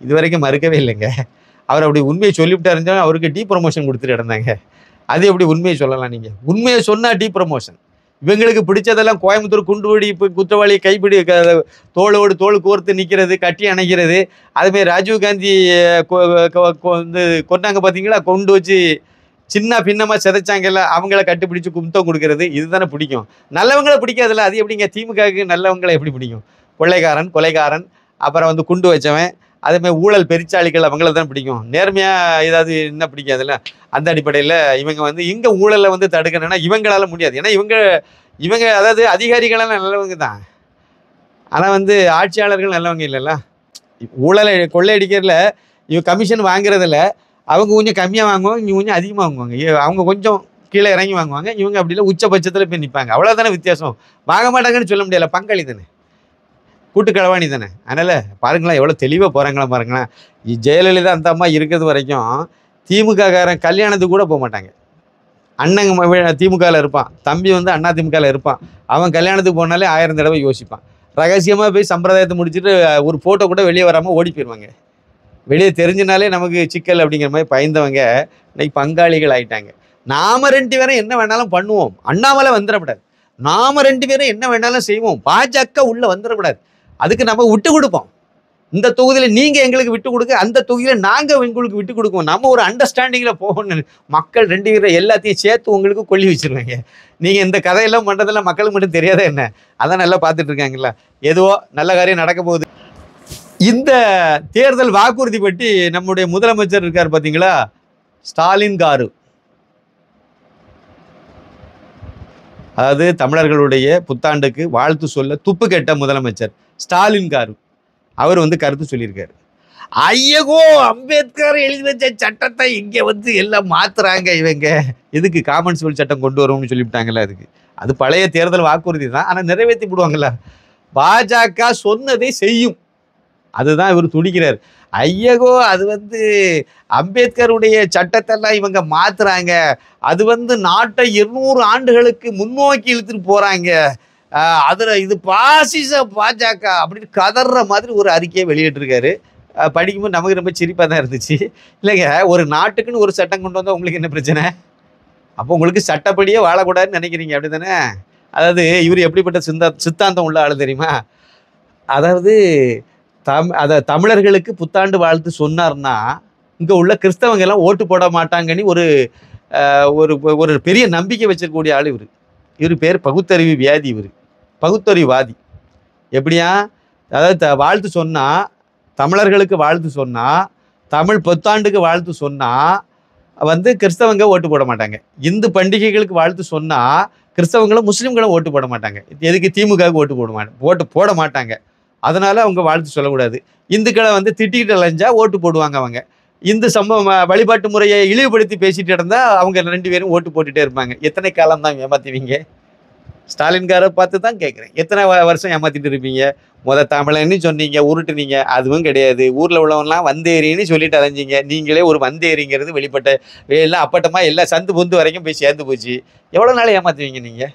இது வரைக்கும் மறுக்கவே இல்லைங்க. அவர் அப்படி உண்மையை சொல்லிவிட்டாருந்தா அவருக்கு டீ ப்ரொமோஷன் கொடுத்துட்டு இருந்தாங்க. அது எப்படி உண்மையை சொல்லலாம்? நீங்கள் உண்மையை சொன்னால் டீ ப்ரொமோஷன். இவங்களுக்கு பிடிச்சதெல்லாம் கோயம்புத்தூர் குண்டுவெடி குற்றவாளியை கைப்பிடி தோளோடு தோல் கோர்த்து நிற்கிறது, கட்டி அணைக்கிறது. அதுமாரி ராஜீவ்காந்தி வந்து கொண்டாங்க பார்த்தீங்களா, கொண்டு வச்சு சின்ன பின்னமாக சிதைச்சாங்கல்ல, அவங்கள கட்டுப்பிடிச்சு கும்தம் கொடுக்கறது. இதுதானே பிடிக்கும். நல்லவங்களை பிடிக்காதுல்ல. அது எப்படிங்க திமுகவுக்கு நல்லவங்களை எப்படி பிடிக்கும்? கொள்ளைக்காரன், கொலைகாரன், அப்புறம் வந்து குண்டு வச்சவன், அதேமாதிரி ஊழல் பெருச்சாளிகள் அவங்கள தான் பிடிக்கும். நேர்மையாக ஏதாவது என்ன பிடிக்காதுல்ல. அந்த அடிப்படையில் இவங்க வந்து இங்கே ஊழலை வந்து தடுக்கணும்னா இவங்களால முடியாது. ஏன்னா இவங்க அதாவது அதிகாரிகளெல்லாம் நல்லவங்க தான், ஆனால் வந்து ஆட்சியாளர்கள் நல்லவங்க இல்லைல்ல. ஊழலை கொள்ளையடிக்கிறதுல இவங்க கமிஷன் வாங்குறதில்ல. அவங்க கொஞ்சம் கம்மியாக வாங்குவாங்க, இவங்க கொஞ்சம் அதிகமாக வாங்குவாங்க. அவங்க கொஞ்சம் கீழே இறங்கி வாங்குவாங்க, இவங்க அப்படி இல்லை உச்சபட்சத்தில் போய் நிற்பாங்க. அவ்வளோதானே வித்தியாசம். வாங்க மாட்டாங்கன்னு சொல்ல முடியல. பங்காளி தானே, கூட்டுக்களவாணி தானே. அதனால் பாருங்களேன் எவ்வளோ தெளிவாக போகிறாங்களா பாருங்களேன். ஜெயலலிதா அந்த அம்மா இருக்கிறது வரைக்கும் திமுககாரன் கல்யாணத்துக்கு கூட போக மாட்டாங்க. அண்ணங்க திமுகவில் இருப்பான், தம்பி வந்து அண்ணா திமுகவில் இருப்பான். அவன் கல்யாணத்துக்கு போனாலே 1000 தடவை யோசிப்பான். ரகசியமாக போய் சம்பிரதாயத்தை முடிச்சுட்டு ஒரு ஃபோட்டோ கூட வெளியே வராமல் ஓடி போயிடுவாங்க. வெளியே தெரிஞ்சினாலே நமக்கு சிக்கல் அப்படிங்கிற மாதிரி பயந்தவங்க இன்னைக்கு பங்காளிகள் ஆகிட்டாங்க. நாம் 2 பேரும் என்ன வேணாலும் பண்ணுவோம், அண்ணாமலை வந்துடக்கூடாது. நாம் 2 பேரும் என்ன வேணாலும் செய்வோம், பாஜக உள்ளே வந்துடக்கூடாது. அதுக்கு நம்ம விட்டு கொடுப்போம். இந்த தொகுதியில் நீங்கள் எங்களுக்கு விட்டு கொடுக்க, அந்த தொகுதியில் நாங்கள் உங்களுக்கு விட்டு கொடுப்போம். நம்ம ஒரு அண்டர்ஸ்டாண்டிங்கில் போகணும். மக்கள் 2 பேரும் எல்லாத்தையும் சேர்த்து உங்களுக்கு கொல்லி வச்சுருவாங்க. நீங்கள் இந்த கதையெல்லாம் பண்ணுறதெல்லாம் மக்களுக்கு மட்டும் தெரியாத என்ன? அதான் நல்லா பார்த்துட்டு இருக்காங்களா. ஏதோ நல்ல காரியம் நடக்க போகுது. இந்த தேர்தல் வாக்குறுதி பற்றி நம்முடைய முதலமைச்சர் இருக்கார் பார்த்தீங்களா, ஸ்டாலின் காரு. அதாவது தமிழர்களுடைய புத்தாண்டுக்கு வாழ்த்து சொல்ல துப்பு கெட்ட முதலமைச்சர் ஸ்டாலின் காரு அவர் வந்து கருத்து சொல்லியிருக்காரு. ஐயகோ அம்பேத்கர் எழுதி வச்ச சட்டத்தை இங்க வந்து எல்லாம் மாத்துறாங்க இவங்க. எதுக்கு காமன் சிவில் சட்டம் கொண்டு வரும்னு சொல்லிவிட்டாங்கல்ல அதுக்கு. அது பழைய தேர்தல் வாக்குறுதி தான். ஆனா நிறைவேற்றி விடுவாங்கல்ல. பாஜக சொன்னதை செய்யும். அதுதான் இவர் துடிக்கிறார். ஐயகோ அது வந்து அம்பேத்கருடைய சட்டத்தெல்லாம் இவங்க மாத்துறாங்க. அது வந்து நாட்டை 200 ஆண்டுகளுக்கு முன்னோக்கி இழுத்துட்டு போறாங்க. அதுல இது பாசிச பாஜக அப்படின்னு கதற மாதிரி ஒரு அறிக்கையை வெளியிட்டிருக்காரு. படிக்கும்போது நமக்கு ரொம்ப சிரிப்பாக தான் இருந்துச்சு. இல்லைங்க, ஒரு நாட்டுக்குன்னு ஒரு சட்டம் கொண்டு வந்தால் உங்களுக்கு என்ன பிரச்சனை? அப்போ உங்களுக்கு சட்டப்படியே வாழக்கூடாதுன்னு நினைக்கிறீங்க, அப்படி தானே? அதாவது இவர் எப்படிப்பட்ட சித்தாந்தம் உள்ள ஆள் தெரியுமா? அதாவது தமிழர்களுக்கு புத்தாண்டு வாழ்த்து சொன்னார்னா இங்கே உள்ள கிறிஸ்தவங்க எல்லாம் ஓட்டு போட மாட்டாங்கன்னு ஒரு ஒரு பெரிய நம்பிக்கை வச்சிருக்கக்கூடிய ஆள் இவர். இவர் பேர் பகுத்தறிவு வியாதி. இவர் பகுத்தறிவாதி. எப்படியா? அதாவது வாழ்த்து சொன்னால், தமிழர்களுக்கு வாழ்த்து சொன்னால், தமிழ் புத்தாண்டுக்கு வாழ்த்து சொன்னால் வந்து கிறிஸ்தவங்க ஓட்டு போட மாட்டாங்க. இந்து பண்டிகைகளுக்கு வாழ்த்து சொன்னால் கிறிஸ்தவங்களும் முஸ்லீம்களும் ஓட்டு போட மாட்டாங்க. எதுக்கு? திமுகவுக்கு ஓட்டு போட மாட்டாங்க. அதனால அவங்க வாழ்த்து சொல்லக்கூடாது. இந்துக்களை வந்து திட்டிக்கிட்டு அலைஞ்சா ஓட்டு போடுவாங்க அவங்க. இந்து வழிபாட்டு முறையை இழிவுபடுத்தி பேசிட்டு இருந்தால் அவங்க 2 பேரும் ஓட்டு போட்டுகிட்டே இருப்பாங்க. எத்தனை காலம் தான் ஏமாற்றுவீங்க? ஸ்டாலின்காரை பார்த்து தான் கேட்குறேன். எத்தனை வருஷம் ஏமாற்றிட்டு இருப்பீங்க? தமிழன்னு சொன்னீங்க, உருட்டுனீங்க. அதுவும் கிடையாது. ஊரில் உள்ளவங்கலாம் வந்தேரின்னு சொல்லிட்டு அலைஞ்சிங்க. நீங்களே ஒரு வந்தேரிங்கிறது வெளிப்பட்ட எல்லாம் அப்பட்டமாக எல்லாம் சந்து பொந்து வரைக்கும் போய் சேர்ந்து போச்சு. எவ்வளோ நாள் ஏமாற்றுவீங்க நீங்கள்?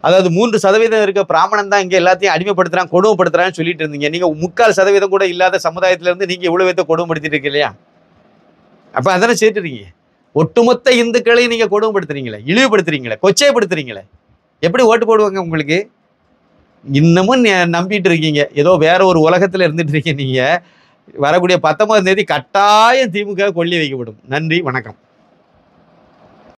அதாவது 3% இருக்க பிராமணன் தான் இங்கே எல்லாத்தையும் அடிமைப்படுத்துகிறான், கொடுமைப்படுத்துறான்னு சொல்லிட்டு இருந்தீங்க. நீங்கள் 3/4% கூட இல்லாத சமுதாயத்திலேருந்து நீங்கள் இவ்வளோ பேர்த்த கொடுமைப்படுத்திட்டு இருக்கு இல்லையா? அப்போ அதானே சேர்த்துறீங்க. ஒட்டுமொத்த இந்துக்களையும் நீங்கள் கொடுமைப்படுத்துறீங்களே, இழிவுபடுத்துறீங்களே, கொச்சைப்படுத்துறீங்களே. எப்படி ஓட்டு போடுவாங்க உங்களுக்கு? இன்னமும் நம்பிட்டு இருக்கீங்க. ஏதோ வேற ஒரு உலகத்தில் இருந்துட்டு இருக்கீங்க. நீங்கள் வரக்கூடிய 19ஆம் தேதி கட்டாயம் திமுக கொல்லி வைக்கப்படும். நன்றி, வணக்கம்.